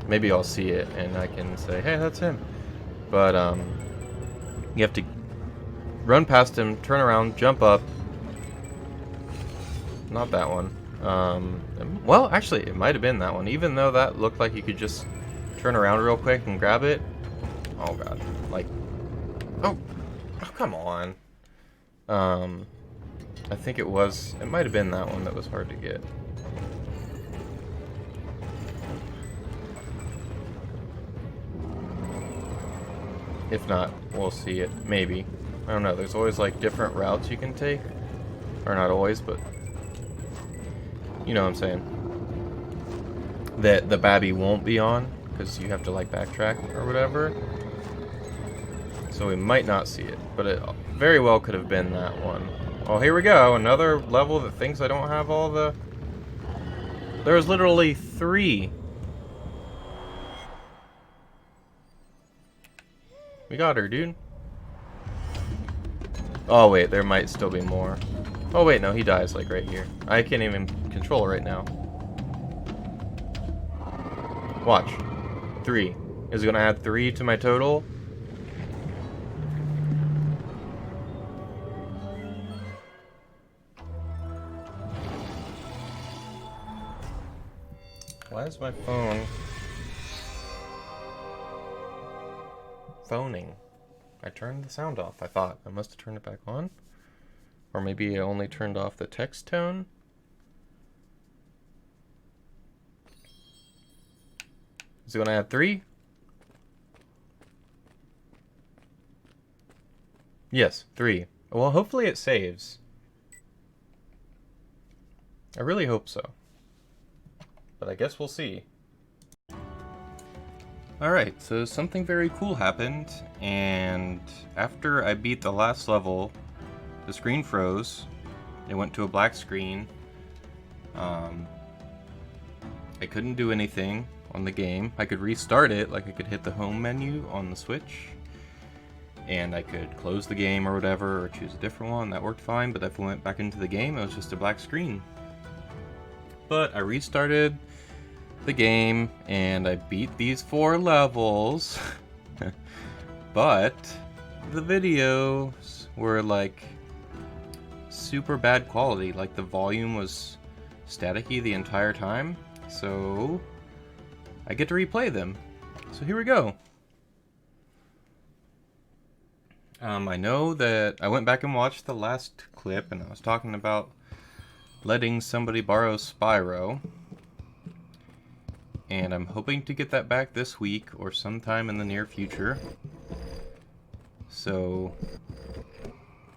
Maybe I'll see it and I can say, hey, that's him. But you have to run past him, turn around, jump up. Not that one. Well, actually, it might have been that one. Even though that looked like you could just turn around real quick and grab it. Oh god, like, oh come on. I think it might have been that one that was hard to get. If not, we'll see it. Maybe. I don't know. There's always, like, different routes you can take. Or not always, but you know what I'm saying. That the babby won't be on, because you have to, like, backtrack or whatever. So we might not see it, but it very well could have been that one. Oh, here we go. Another level that thinks I don't have all the... There's literally 3. We got her, dude. Oh, wait, there might still be more. Oh, wait, no, he dies, like, right here. I can't even control right now. Watch. 3. Is it gonna add 3 to my total? is my phone phoning? I turned the sound off, I thought. I must have turned it back on. Or maybe I only turned off the text tone. Is it going to add 3? Yes, 3. Well, hopefully it saves. I really hope so. But I guess we'll see. Alright, so something very cool happened, and after I beat the last level, the screen froze. It went to a black screen. I couldn't do anything on the game. I could restart it, like I could hit the home menu on the Switch, and I could close the game or whatever, or choose a different one. That worked fine, but if I went back into the game, it was just a black screen. But I restarted the game, and I beat these 4 levels, but the videos were like super bad quality. Like the volume was staticky the entire time, so I get to replay them. So here we go. I know that I went back and watched the last clip, and I was talking about letting somebody borrow Spyro, and I'm hoping to get that back this week or sometime in the near future. So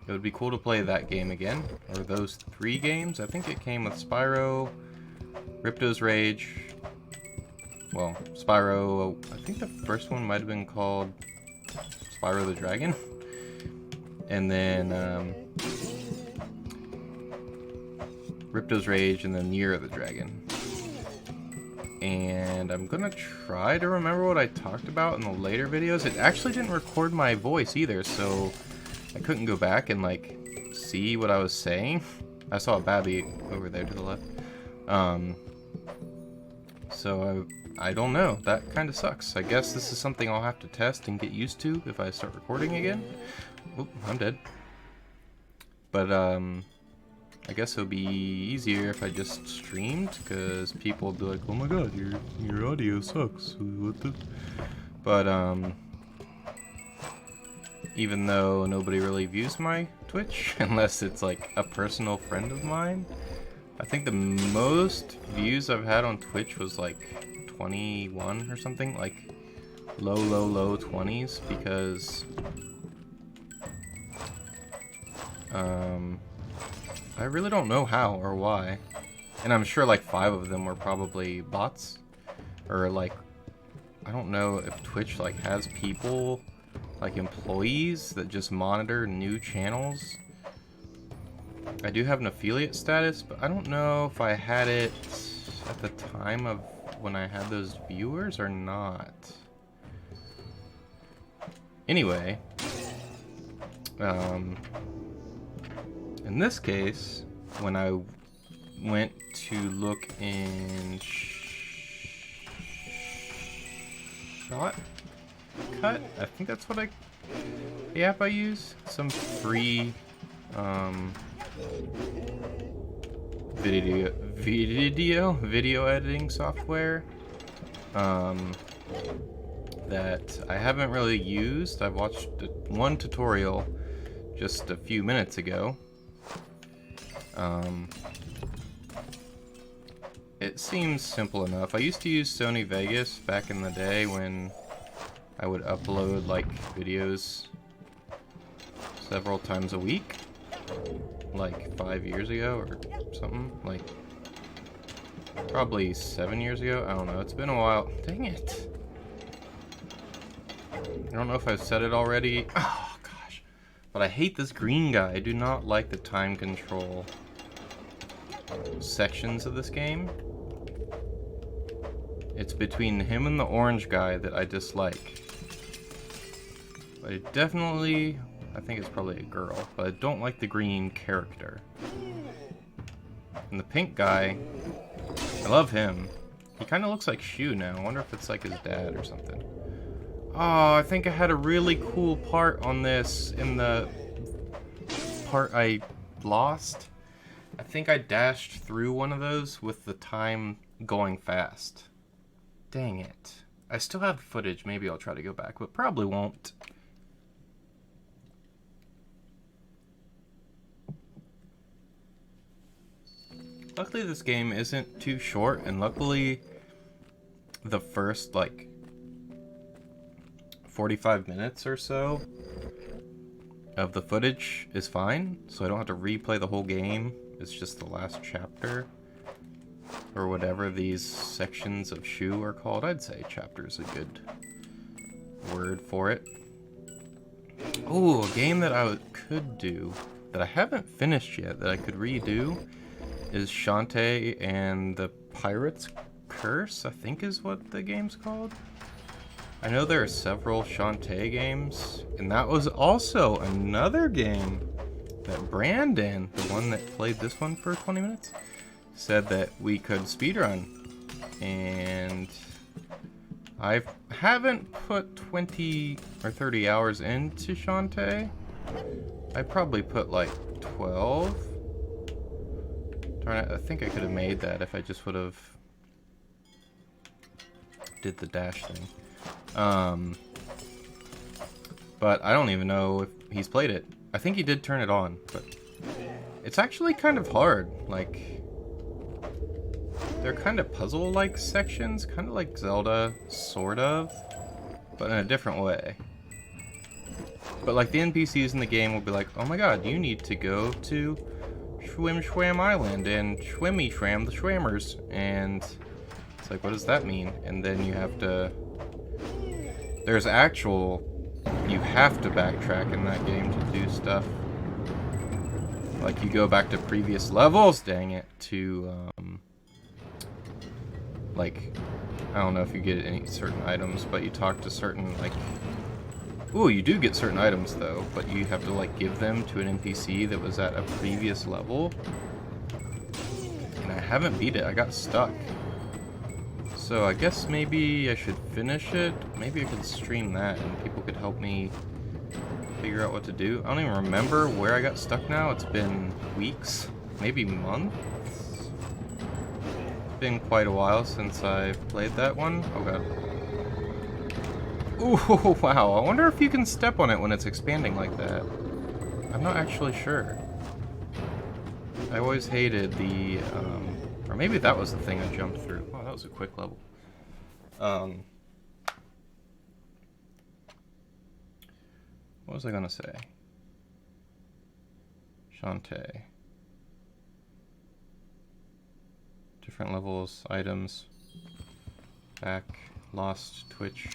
it would be cool to play that game again, or those 3 games. I think it came with Spyro, Ripto's Rage, well, Spyro, I think the first one might have been called Spyro the Dragon, and then Ripto's Rage, and then Year of the Dragon. And I'm gonna try to remember what I talked about in the later videos. It actually didn't record my voice either, so I couldn't go back and like see what I was saying. I saw a babby over there to the left. So I don't know. That kind of sucks. I guess this is something I'll have to test and get used to if I start recording again. Oop, I'm dead. But I guess it'll be easier if I just streamed, because people will be like, "Oh my god, your audio sucks." What the? But even though nobody really views my Twitch, unless it's like a personal friend of mine, I think the most views I've had on Twitch was like 21 or something, like low 20s, because I really don't know how or why. And I'm sure like 5 of them were probably bots, or like, I don't know if Twitch like has people, like employees that just monitor new channels. I do have an affiliate status, but I don't know if I had it at the time of when I had those viewers or not. Anyway, in this case, when I went to look in Shotcut, I think that's what the app I use, some free video editing software that I haven't really used. I've watched one tutorial just a few minutes ago. It seems simple enough. I used to use Sony Vegas back in the day when I would upload like videos several times a week, like 5 years ago or something, like probably 7 years ago. I don't know, it's been a while. Dang it. I don't know if I've said it already. Oh gosh. But I hate this green guy. I do not like the time control sections of this game. It's between him and the orange guy that I dislike. But I think it's probably a girl, but I don't like the green character. And the pink guy, I love him. He kind of looks like Shu now. I wonder if it's like his dad or something. Oh, I think I had a really cool part on this in the part I lost. I think I dashed through one of those with the time going fast. Dang it. I still have footage. Maybe I'll try to go back, but probably won't. Luckily, this game isn't too short, and luckily, the first, like, 45 minutes or so of the footage is fine, so I don't have to replay the whole game. It's just the last chapter, or whatever these sections of Shu are called. I'd say chapter is a good word for it. Oh, a game that I could do, that I haven't finished yet, that I could redo, is Shantae and the Pirate's Curse, I think is what the game's called. I know there are several Shantae games, and that was also another game that Brandon, the one that played this one for 20 minutes, said that we could speedrun. And I haven't put 20 or 30 hours into Shantae. I probably put like 12. Darn it, I think I could have made that if I just would have did the dash thing. But I don't even know if he's played it. I think he did turn it on, but it's actually kind of hard. Like, they're kind of puzzle-like sections, kind of like Zelda, sort of, but in a different way. But like the NPCs in the game will be like, oh my god, you need to go to Schwim Island and Schwimmy Schwam the Schwammers, and it's like, what does that mean? And then you have to, there's actual, you have to backtrack in that game to do stuff. Like, you go back to previous levels, dang it, to, like, I don't know if you get any certain items, but you talk to certain, like, ooh, you do get certain items, though, but you have to, like, give them to an NPC that was at a previous level. And I haven't beat it, I got stuck. So I guess maybe I should finish it. Maybe I could stream that and people could help me figure out what to do. I don't even remember where I got stuck now. It's been weeks, maybe months. It's been quite a while since I've played that one. Oh god. Ooh, wow. I wonder if you can step on it when it's expanding like that. I'm not actually sure. I always hated the, or maybe that was the thing I jumped through. Oh, that was a quick level. What was I gonna say? Shantae. Different levels, items. Back, lost, Twitch.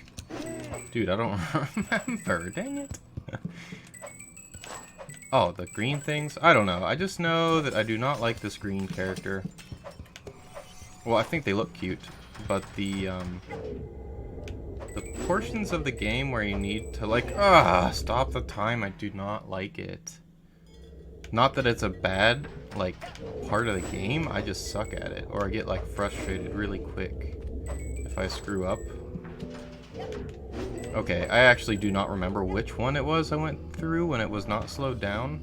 Dude, I don't remember, dang it. Oh, the green things? I don't know. I just know that I do not like this green character. Well, I think they look cute, but the portions of the game where you need to, like, stop the time, I do not like it. Not that it's a bad, like, part of the game, I just suck at it, or I get, like, frustrated really quick if I screw up. Okay, I actually do not remember which one it was I went through when it was not slowed down,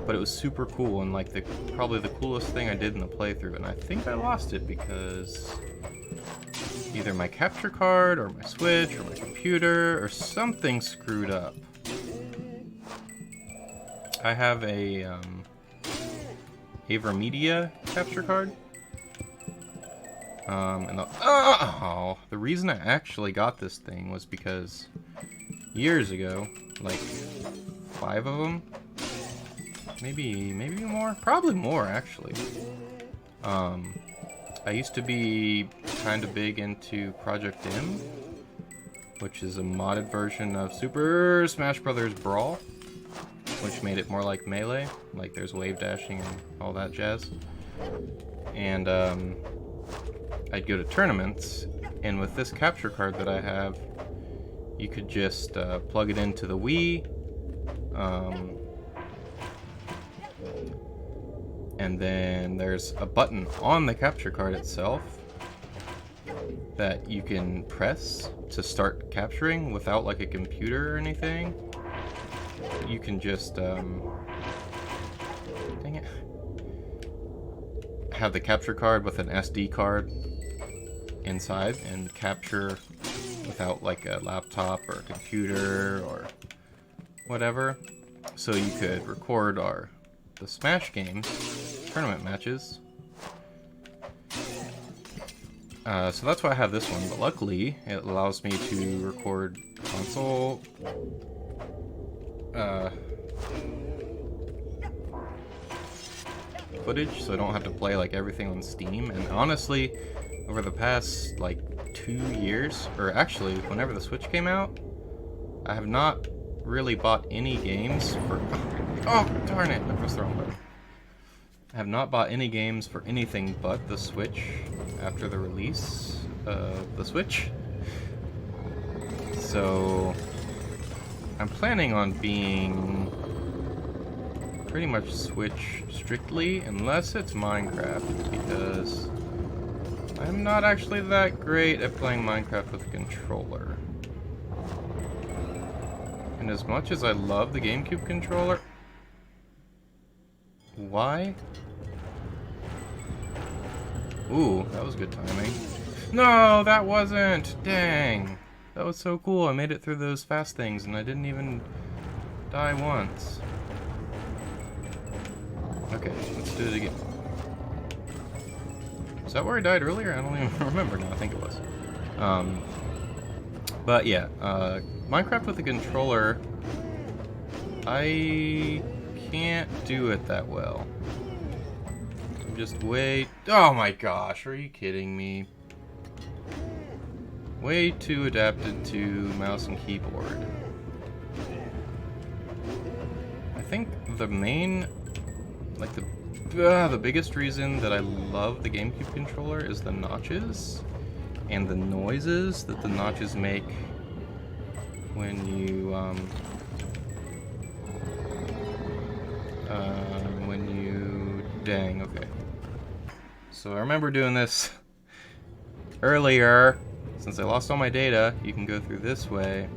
but it was super cool and like probably the coolest thing I did in the playthrough, and I think I lost it because either my capture card or my Switch or my computer or something screwed up. I have a AverMedia capture card. And the reason I actually got this thing was because years ago, like 5 of them, maybe more, probably more actually. I used to be kind of big into Project M, which is a modded version of Super Smash Bros. Brawl, which made it more like Melee, like there's wave dashing and all that jazz. And I'd go to tournaments, and with this capture card that I have, you could just plug it into the Wii, and then there's a button on the capture card itself that you can press to start capturing without like a computer or anything. You can just dang it, have the capture card with an SD card inside and capture without like a laptop or a computer or whatever. So you could record the Smash games, tournament matches. So that's why I have this one, but luckily it allows me to record console footage, so I don't have to play like everything on Steam. And honestly, over the past like 2 years, or actually whenever the Switch came out, I have not really bought any games for... Oh, darn it, I pressed the wrong button. I have not bought any games for anything but the Switch after the release of the Switch. So I'm planning on being pretty much Switch strictly, unless it's Minecraft, because I'm not actually that great at playing Minecraft with a controller. And as much as I love the GameCube controller... Why? Ooh, that was good timing. No, that wasn't! Dang! That was so cool. I made it through those fast things and I didn't even die once. Okay, let's do it again. Is that where I died earlier? I don't even remember now. I think it was. But yeah, Minecraft with a controller, I can't do it that well. I'm just way... Oh my gosh, are you kidding me? Way too adapted to mouse and keyboard. I think the main... Like the biggest reason that I love the GameCube controller is the notches and the noises that the notches make when you dang, okay. So I remember doing this earlier. Since I lost all my data, you can go through this way.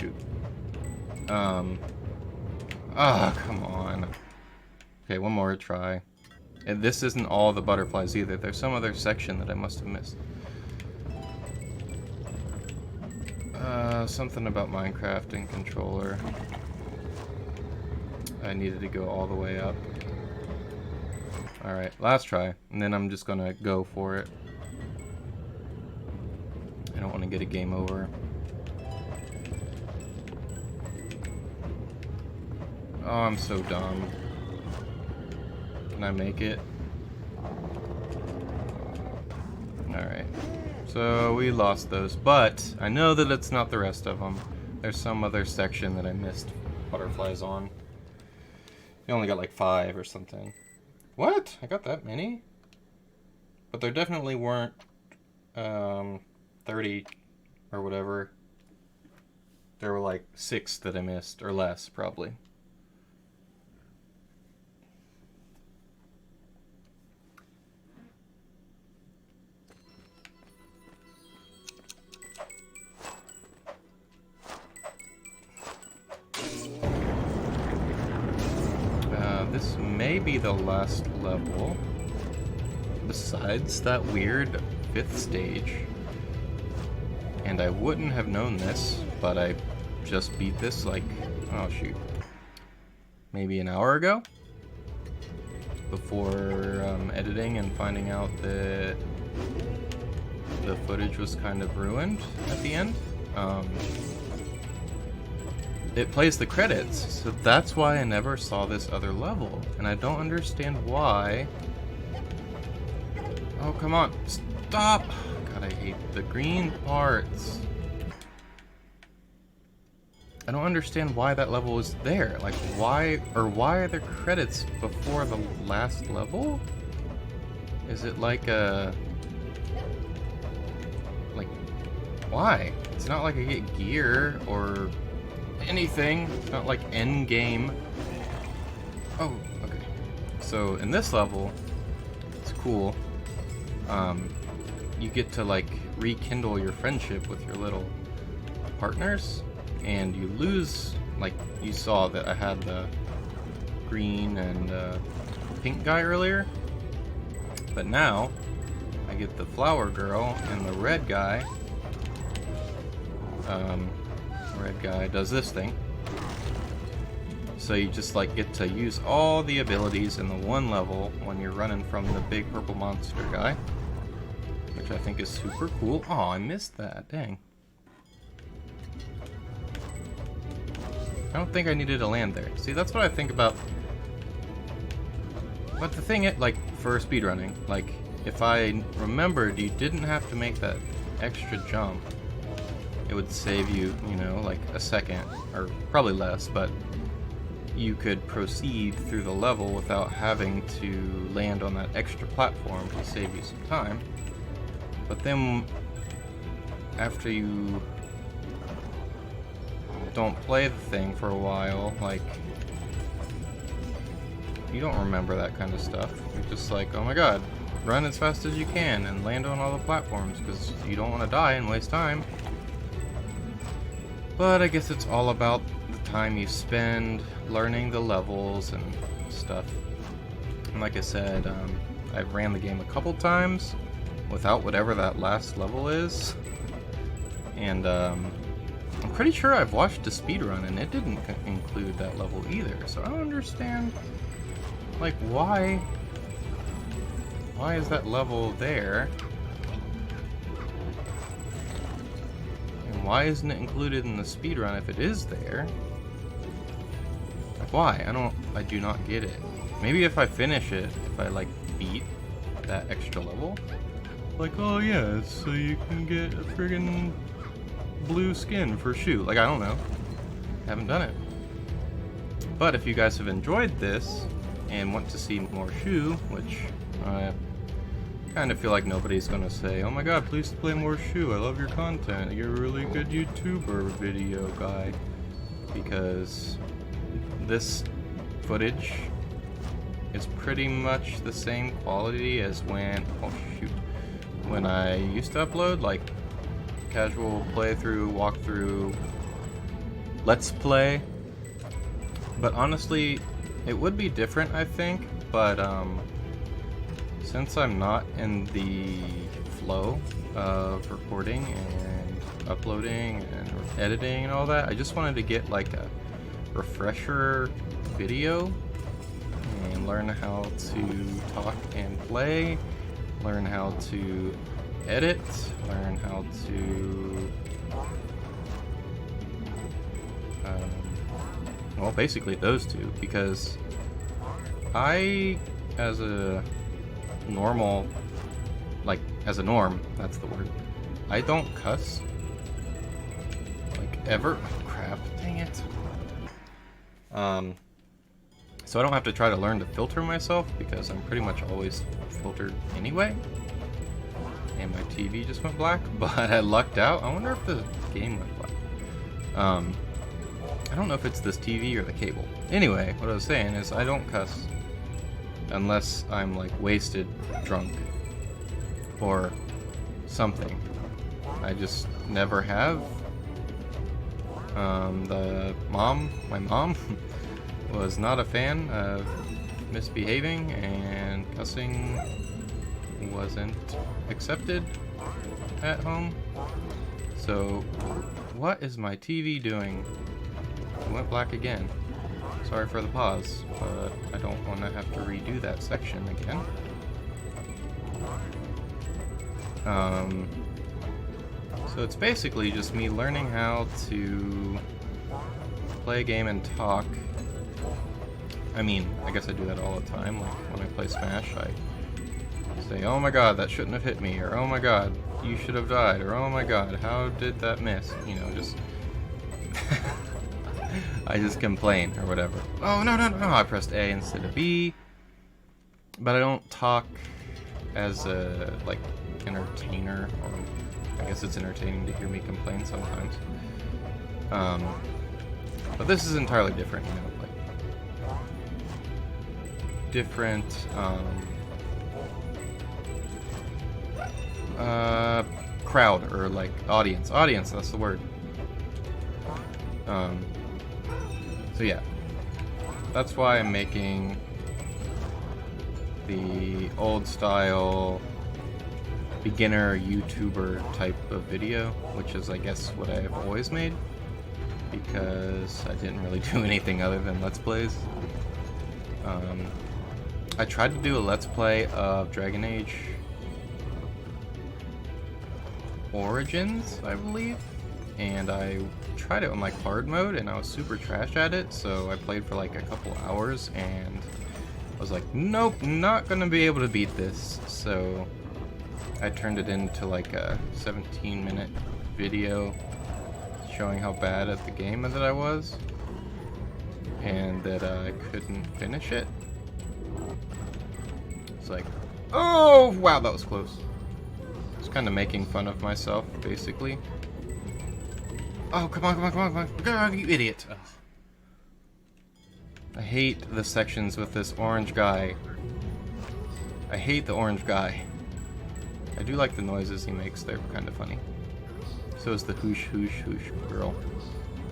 Shoot. Come on. Okay, one more try. And this isn't all the butterflies either. There's some other section that I must have missed. Something about Minecraft and controller. I needed to go all the way up. Alright, last try. And then I'm just gonna go for it. I don't want to get a game over. Oh, I'm so dumb. Can I make it? Alright. So we lost those, but I know that it's not the rest of them. There's some other section that I missed butterflies on. I only got like 5 or something. What? I got that many? But there definitely weren't 30 or whatever. There were like 6 that I missed, or less, probably. This may be the last level, besides that weird 5th stage. And I wouldn't have known this, but I just beat this like, oh shoot, maybe an hour ago? Before editing and finding out that the footage was kind of ruined at the end. It plays the credits, so that's why I never saw this other level. And I don't understand why. Oh, come on. Stop! God, I hate the green parts. I don't understand why that level is there. Like, why are there credits before the last level? Is it like a... Like, why? It's not like I get gear or anything. It's not like end game. Oh, okay. So in this level, it's cool. You get to like rekindle your friendship with your little partners, and you lose, like you saw that I had the green and pink guy earlier, but now I get the flower girl, and the red guy, does this thing. So you just like get to use all the abilities in the one level when you're running from the big purple monster guy, which I think is super cool. Oh, I missed that, dang. I don't think I needed to land there. See, that's what I think about. But the thing is, like, for speedrunning, like, if I remembered you didn't have to make that extra jump, it would save you, you know, like a second, or probably less, but you could proceed through the level without having to land on that extra platform to save you some time. But then, after you don't play the thing for a while, like, you don't remember that kind of stuff. You're just like, oh my god, run as fast as you can and land on all the platforms because you don't want to die and waste time. But I guess it's all about the time you spend learning the levels and stuff. And like I said, I've ran the game a couple times without whatever that last level is. And I'm pretty sure I've watched a speedrun and it didn't include that level either. So I don't understand, like, why is that level there? And why isn't it included in the speedrun if it is there? Like, why? I do not get it. Maybe if I finish it, if I, like, beat that extra level, like, oh yeah, so you can get a friggin' blue skin for Shu. Like, I don't know. Haven't done it. But if you guys have enjoyed this and want to see more Shu, which I kind of feel like nobody's gonna say, oh my god, please play more Shu, I love your content, you're a really good YouTuber video guy, because this footage is pretty much the same quality as when, oh shoot, when I used to upload, like, casual playthrough, walkthrough, let's play. But honestly, it would be different, I think, but since I'm not in the flow of recording and uploading and editing and all that, I just wanted to get like a refresher video and learn how to talk and play, learn how to edit, learn how to well, basically those two, because I, as a normal, like, as a norm, that's the word, I don't cuss, like, ever. Oh, crap, dang it. So I don't have to try to learn to filter myself, because I'm pretty much always filtered anyway. And my TV just went black, but I lucked out. I wonder if the game went black. I don't know if it's this TV or the cable. Anyway, what I was saying is I don't cuss unless I'm like wasted, drunk, or something. I just never have. My mom was not a fan of misbehaving, and cussing wasn't accepted at home. So, what is my TV doing? It went black again. Sorry for the pause, but I don't want to have to redo that section again. So it's basically just me learning how to play a game and talk. I mean, I guess I do that all the time. Like when I play Smash, I say, oh my god, that shouldn't have hit me, or oh my god, you should have died, or oh my god, how did that miss? You know, just I just complain or whatever. Oh no, I pressed A instead of B. But I don't talk as a like entertainer, or I guess it's entertaining to hear me complain sometimes. But this is entirely different, you know, like different crowd, or like audience, that's the word. So yeah, that's why I'm making the old style beginner YouTuber type of video, which is, I guess, what I've always made, because I didn't really do anything other than Let's Plays. I tried to do a Let's Play of Dragon Age Origins, I believe, and I tried it on my card mode, and I was super trash at it, so I played for like a couple hours, and I was like, nope, not gonna be able to beat this, so I turned it into like a 17-minute video showing how bad at the game that I was, and that I couldn't finish it. It's like, oh, wow, that was close. I was kind of making fun of myself, basically. Oh, come on, come on, come on, come on. God, you idiot. Ugh. I hate the sections with this orange guy. I hate the orange guy. I do like the noises he makes, they're kind of funny. So is the hoosh hoosh hoosh girl.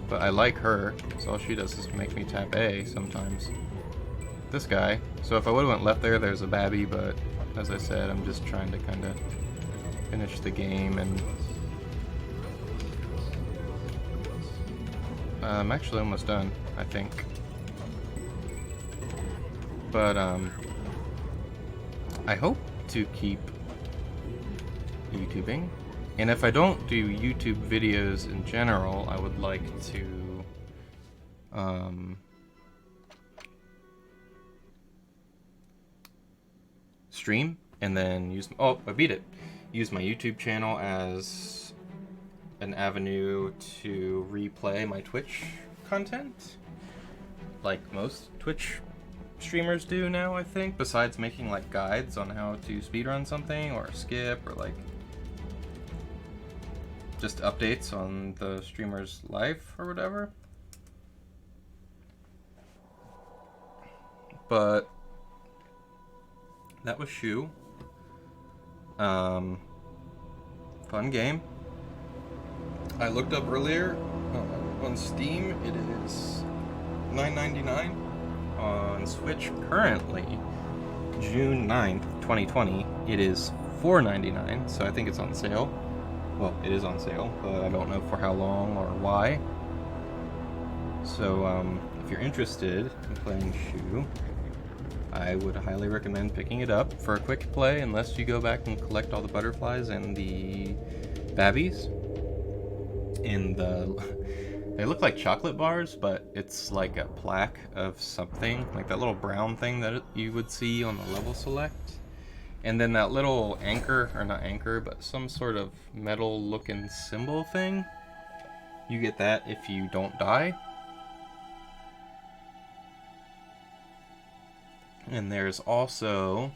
But I like her, so all she does is make me tap A sometimes. This guy. So if I would've went left there, there's a babby, but as I said, I'm just trying to kind of finish the game, and I'm actually almost done, I think. But I hope to keep YouTubing, and if I don't do YouTube videos in general, I would like to stream and then use, oh, I beat it, use my YouTube channel as an avenue to replay my Twitch content, like most Twitch streamers do now, I think, besides making like guides on how to speedrun something or skip, or like just updates on the streamer's life or whatever. But that was Shu. Fun game. I looked up earlier on Steam. It is $9.99. On Switch currently, June 9th, 2020, it is $4.99, so I think it's on sale. Well, it is on sale, but I don't know for how long or why. So, if you're interested in playing Shu, I would highly recommend picking it up for a quick play, unless you go back and collect all the butterflies and the babbies. They look like chocolate bars, but it's like a plaque of something, like that little brown thing that you would see on the level select. And then that little anchor, or not anchor, but some sort of metal looking symbol thing. You get that if you don't die. And there's also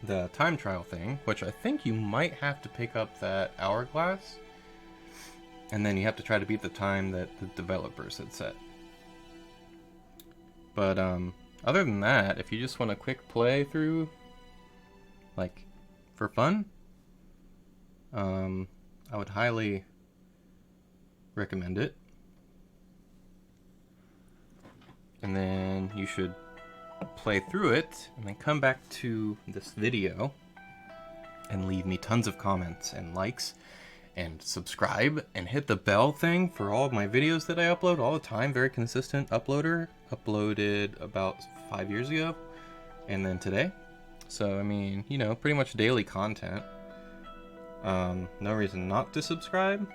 the time trial thing, which I think you might have to pick up that hourglass. And then you have to try to beat the time that the developers had set. But other than that, if you just want a quick play through, like for fun, I would highly recommend it. And then you should play through it and then come back to this video and leave me tons of comments and likes. And subscribe and hit the bell thing for all of my videos that I upload all the time. Very consistent uploader. Uploaded about 5 years ago. And then today. So, I mean, you know, pretty much daily content. No reason not to subscribe.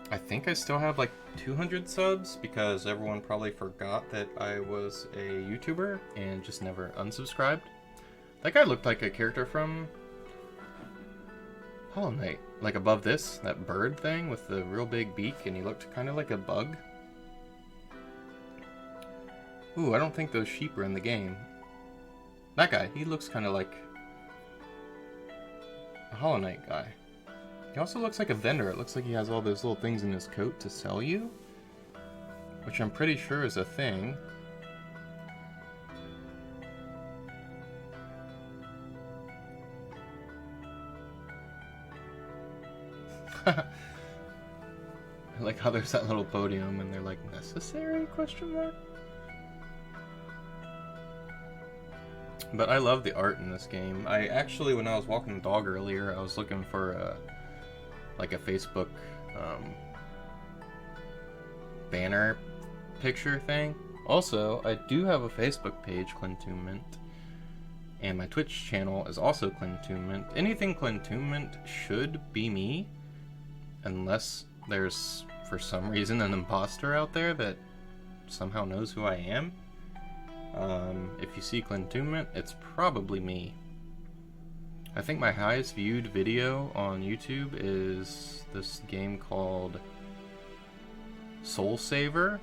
I think I still have like 200 subs because everyone probably forgot that I was a YouTuber and just never unsubscribed. That guy looked like a character from Hollow Knight, like above this, that bird thing with the real big beak, and he looked kind of like a bug. Ooh, I don't think those sheep are in the game. That guy, he looks kind of like a Hollow Knight guy. He also looks like a vendor. It looks like he has all those little things in his coat to sell you, which I'm pretty sure is a thing. I like how there's that little podium and they're like, necessary, question mark? But I love the art in this game. I actually, when I was walking the dog earlier, I was looking for like a Facebook banner picture thing. Also, I do have a Facebook page, Clintombment, and my Twitch channel is also Clintombment. Anything Clintombment should be me, unless there's, for some reason, an imposter out there that somehow knows who I am. If you see Clintombment, it's probably me. I think my highest viewed video on YouTube is this game called Soul Saver.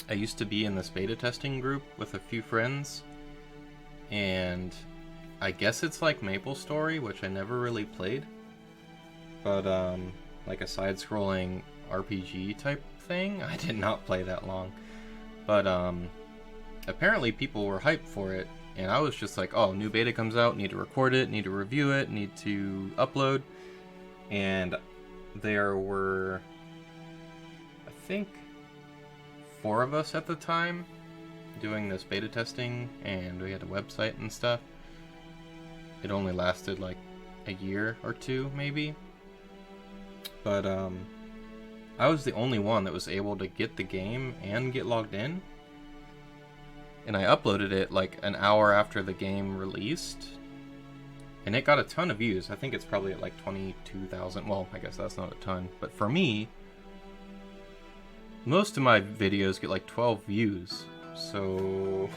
I used to be in this beta testing group with a few friends, and I guess it's like MapleStory, which I never really played, but like a side-scrolling RPG type thing. I did not play that long, but apparently people were hyped for it, and I was just like, oh, new beta comes out, need to record it, need to review it, need to upload. And there were, I think, 4 of us at the time doing this beta testing, and we had a website and stuff. It only lasted like a year or 2 maybe, but I was the only one that was able to get the game and get logged in. And I uploaded it like an hour after the game released, and it got a ton of views. I think it's probably at like 22,000. Well, I guess that's not a ton, but for me, most of my videos get like 12 views. So,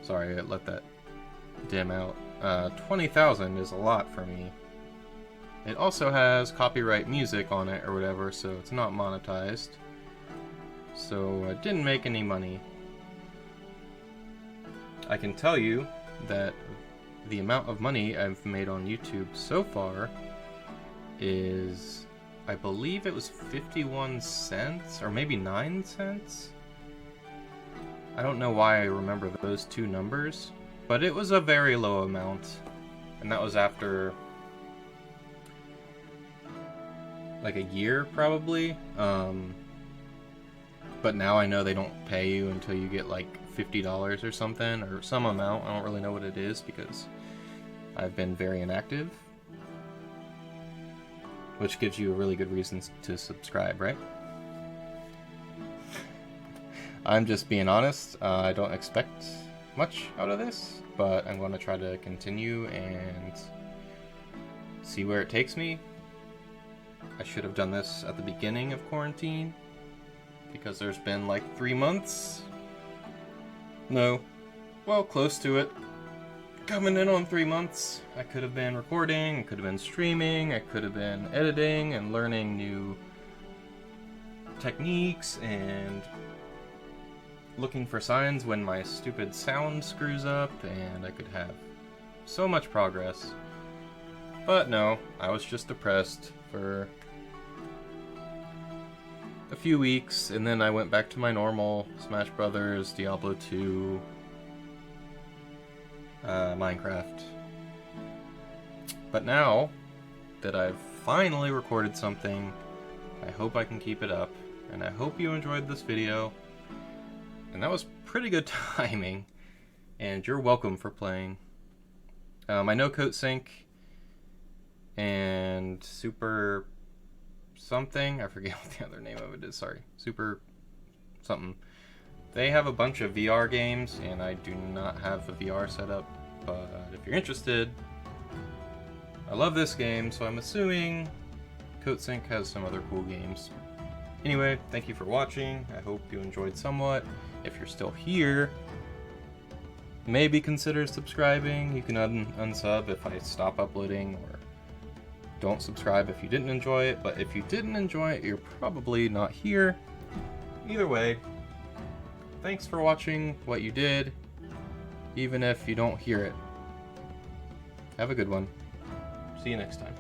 sorry, I let that dim out. 20,000 is a lot for me. It also has copyright music on it or whatever, so it's not monetized. So I didn't make any money. I can tell you that the amount of money I've made on YouTube so far is, I believe it was 51 cents or maybe 9 cents. I don't know why I remember those 2 numbers, but it was a very low amount, and that was after like a year probably. But now I know they don't pay you until you get like $50 or something, or some amount. I don't really know what it is because I've been very inactive, which gives you a really good reason to subscribe, right? I'm just being honest. I don't expect much out of this, but I'm going to try to continue and see where it takes me. I should have done this at the beginning of quarantine, because there's been like 3 months. No. Well, close to it. Coming in on 3 months. I could have been recording, I could have been streaming, I could have been editing and learning new techniques and looking for signs when my stupid sound screws up, and I could have so much progress. But no, I was just depressed for a few weeks, and then I went back to my normal Smash Brothers, Diablo 2, Minecraft. But now that I've finally recorded something, I hope I can keep it up, and I hope you enjoyed this video. And that was pretty good timing, and you're welcome for playing. I know Coatsink and Super something, I forget what the other name of it is, sorry, Super something. They have a bunch of VR games, and I do not have a VR setup, but if you're interested, I love this game, so I'm assuming Coatsink has some other cool games. Anyway, thank you for watching. I hope you enjoyed somewhat. If you're still here, maybe consider subscribing. You can unsub if I stop uploading, or don't subscribe if you didn't enjoy it. But if you didn't enjoy it, you're probably not here. Either way, thanks for watching what you did, even if you don't hear it. Have a good one. See you next time.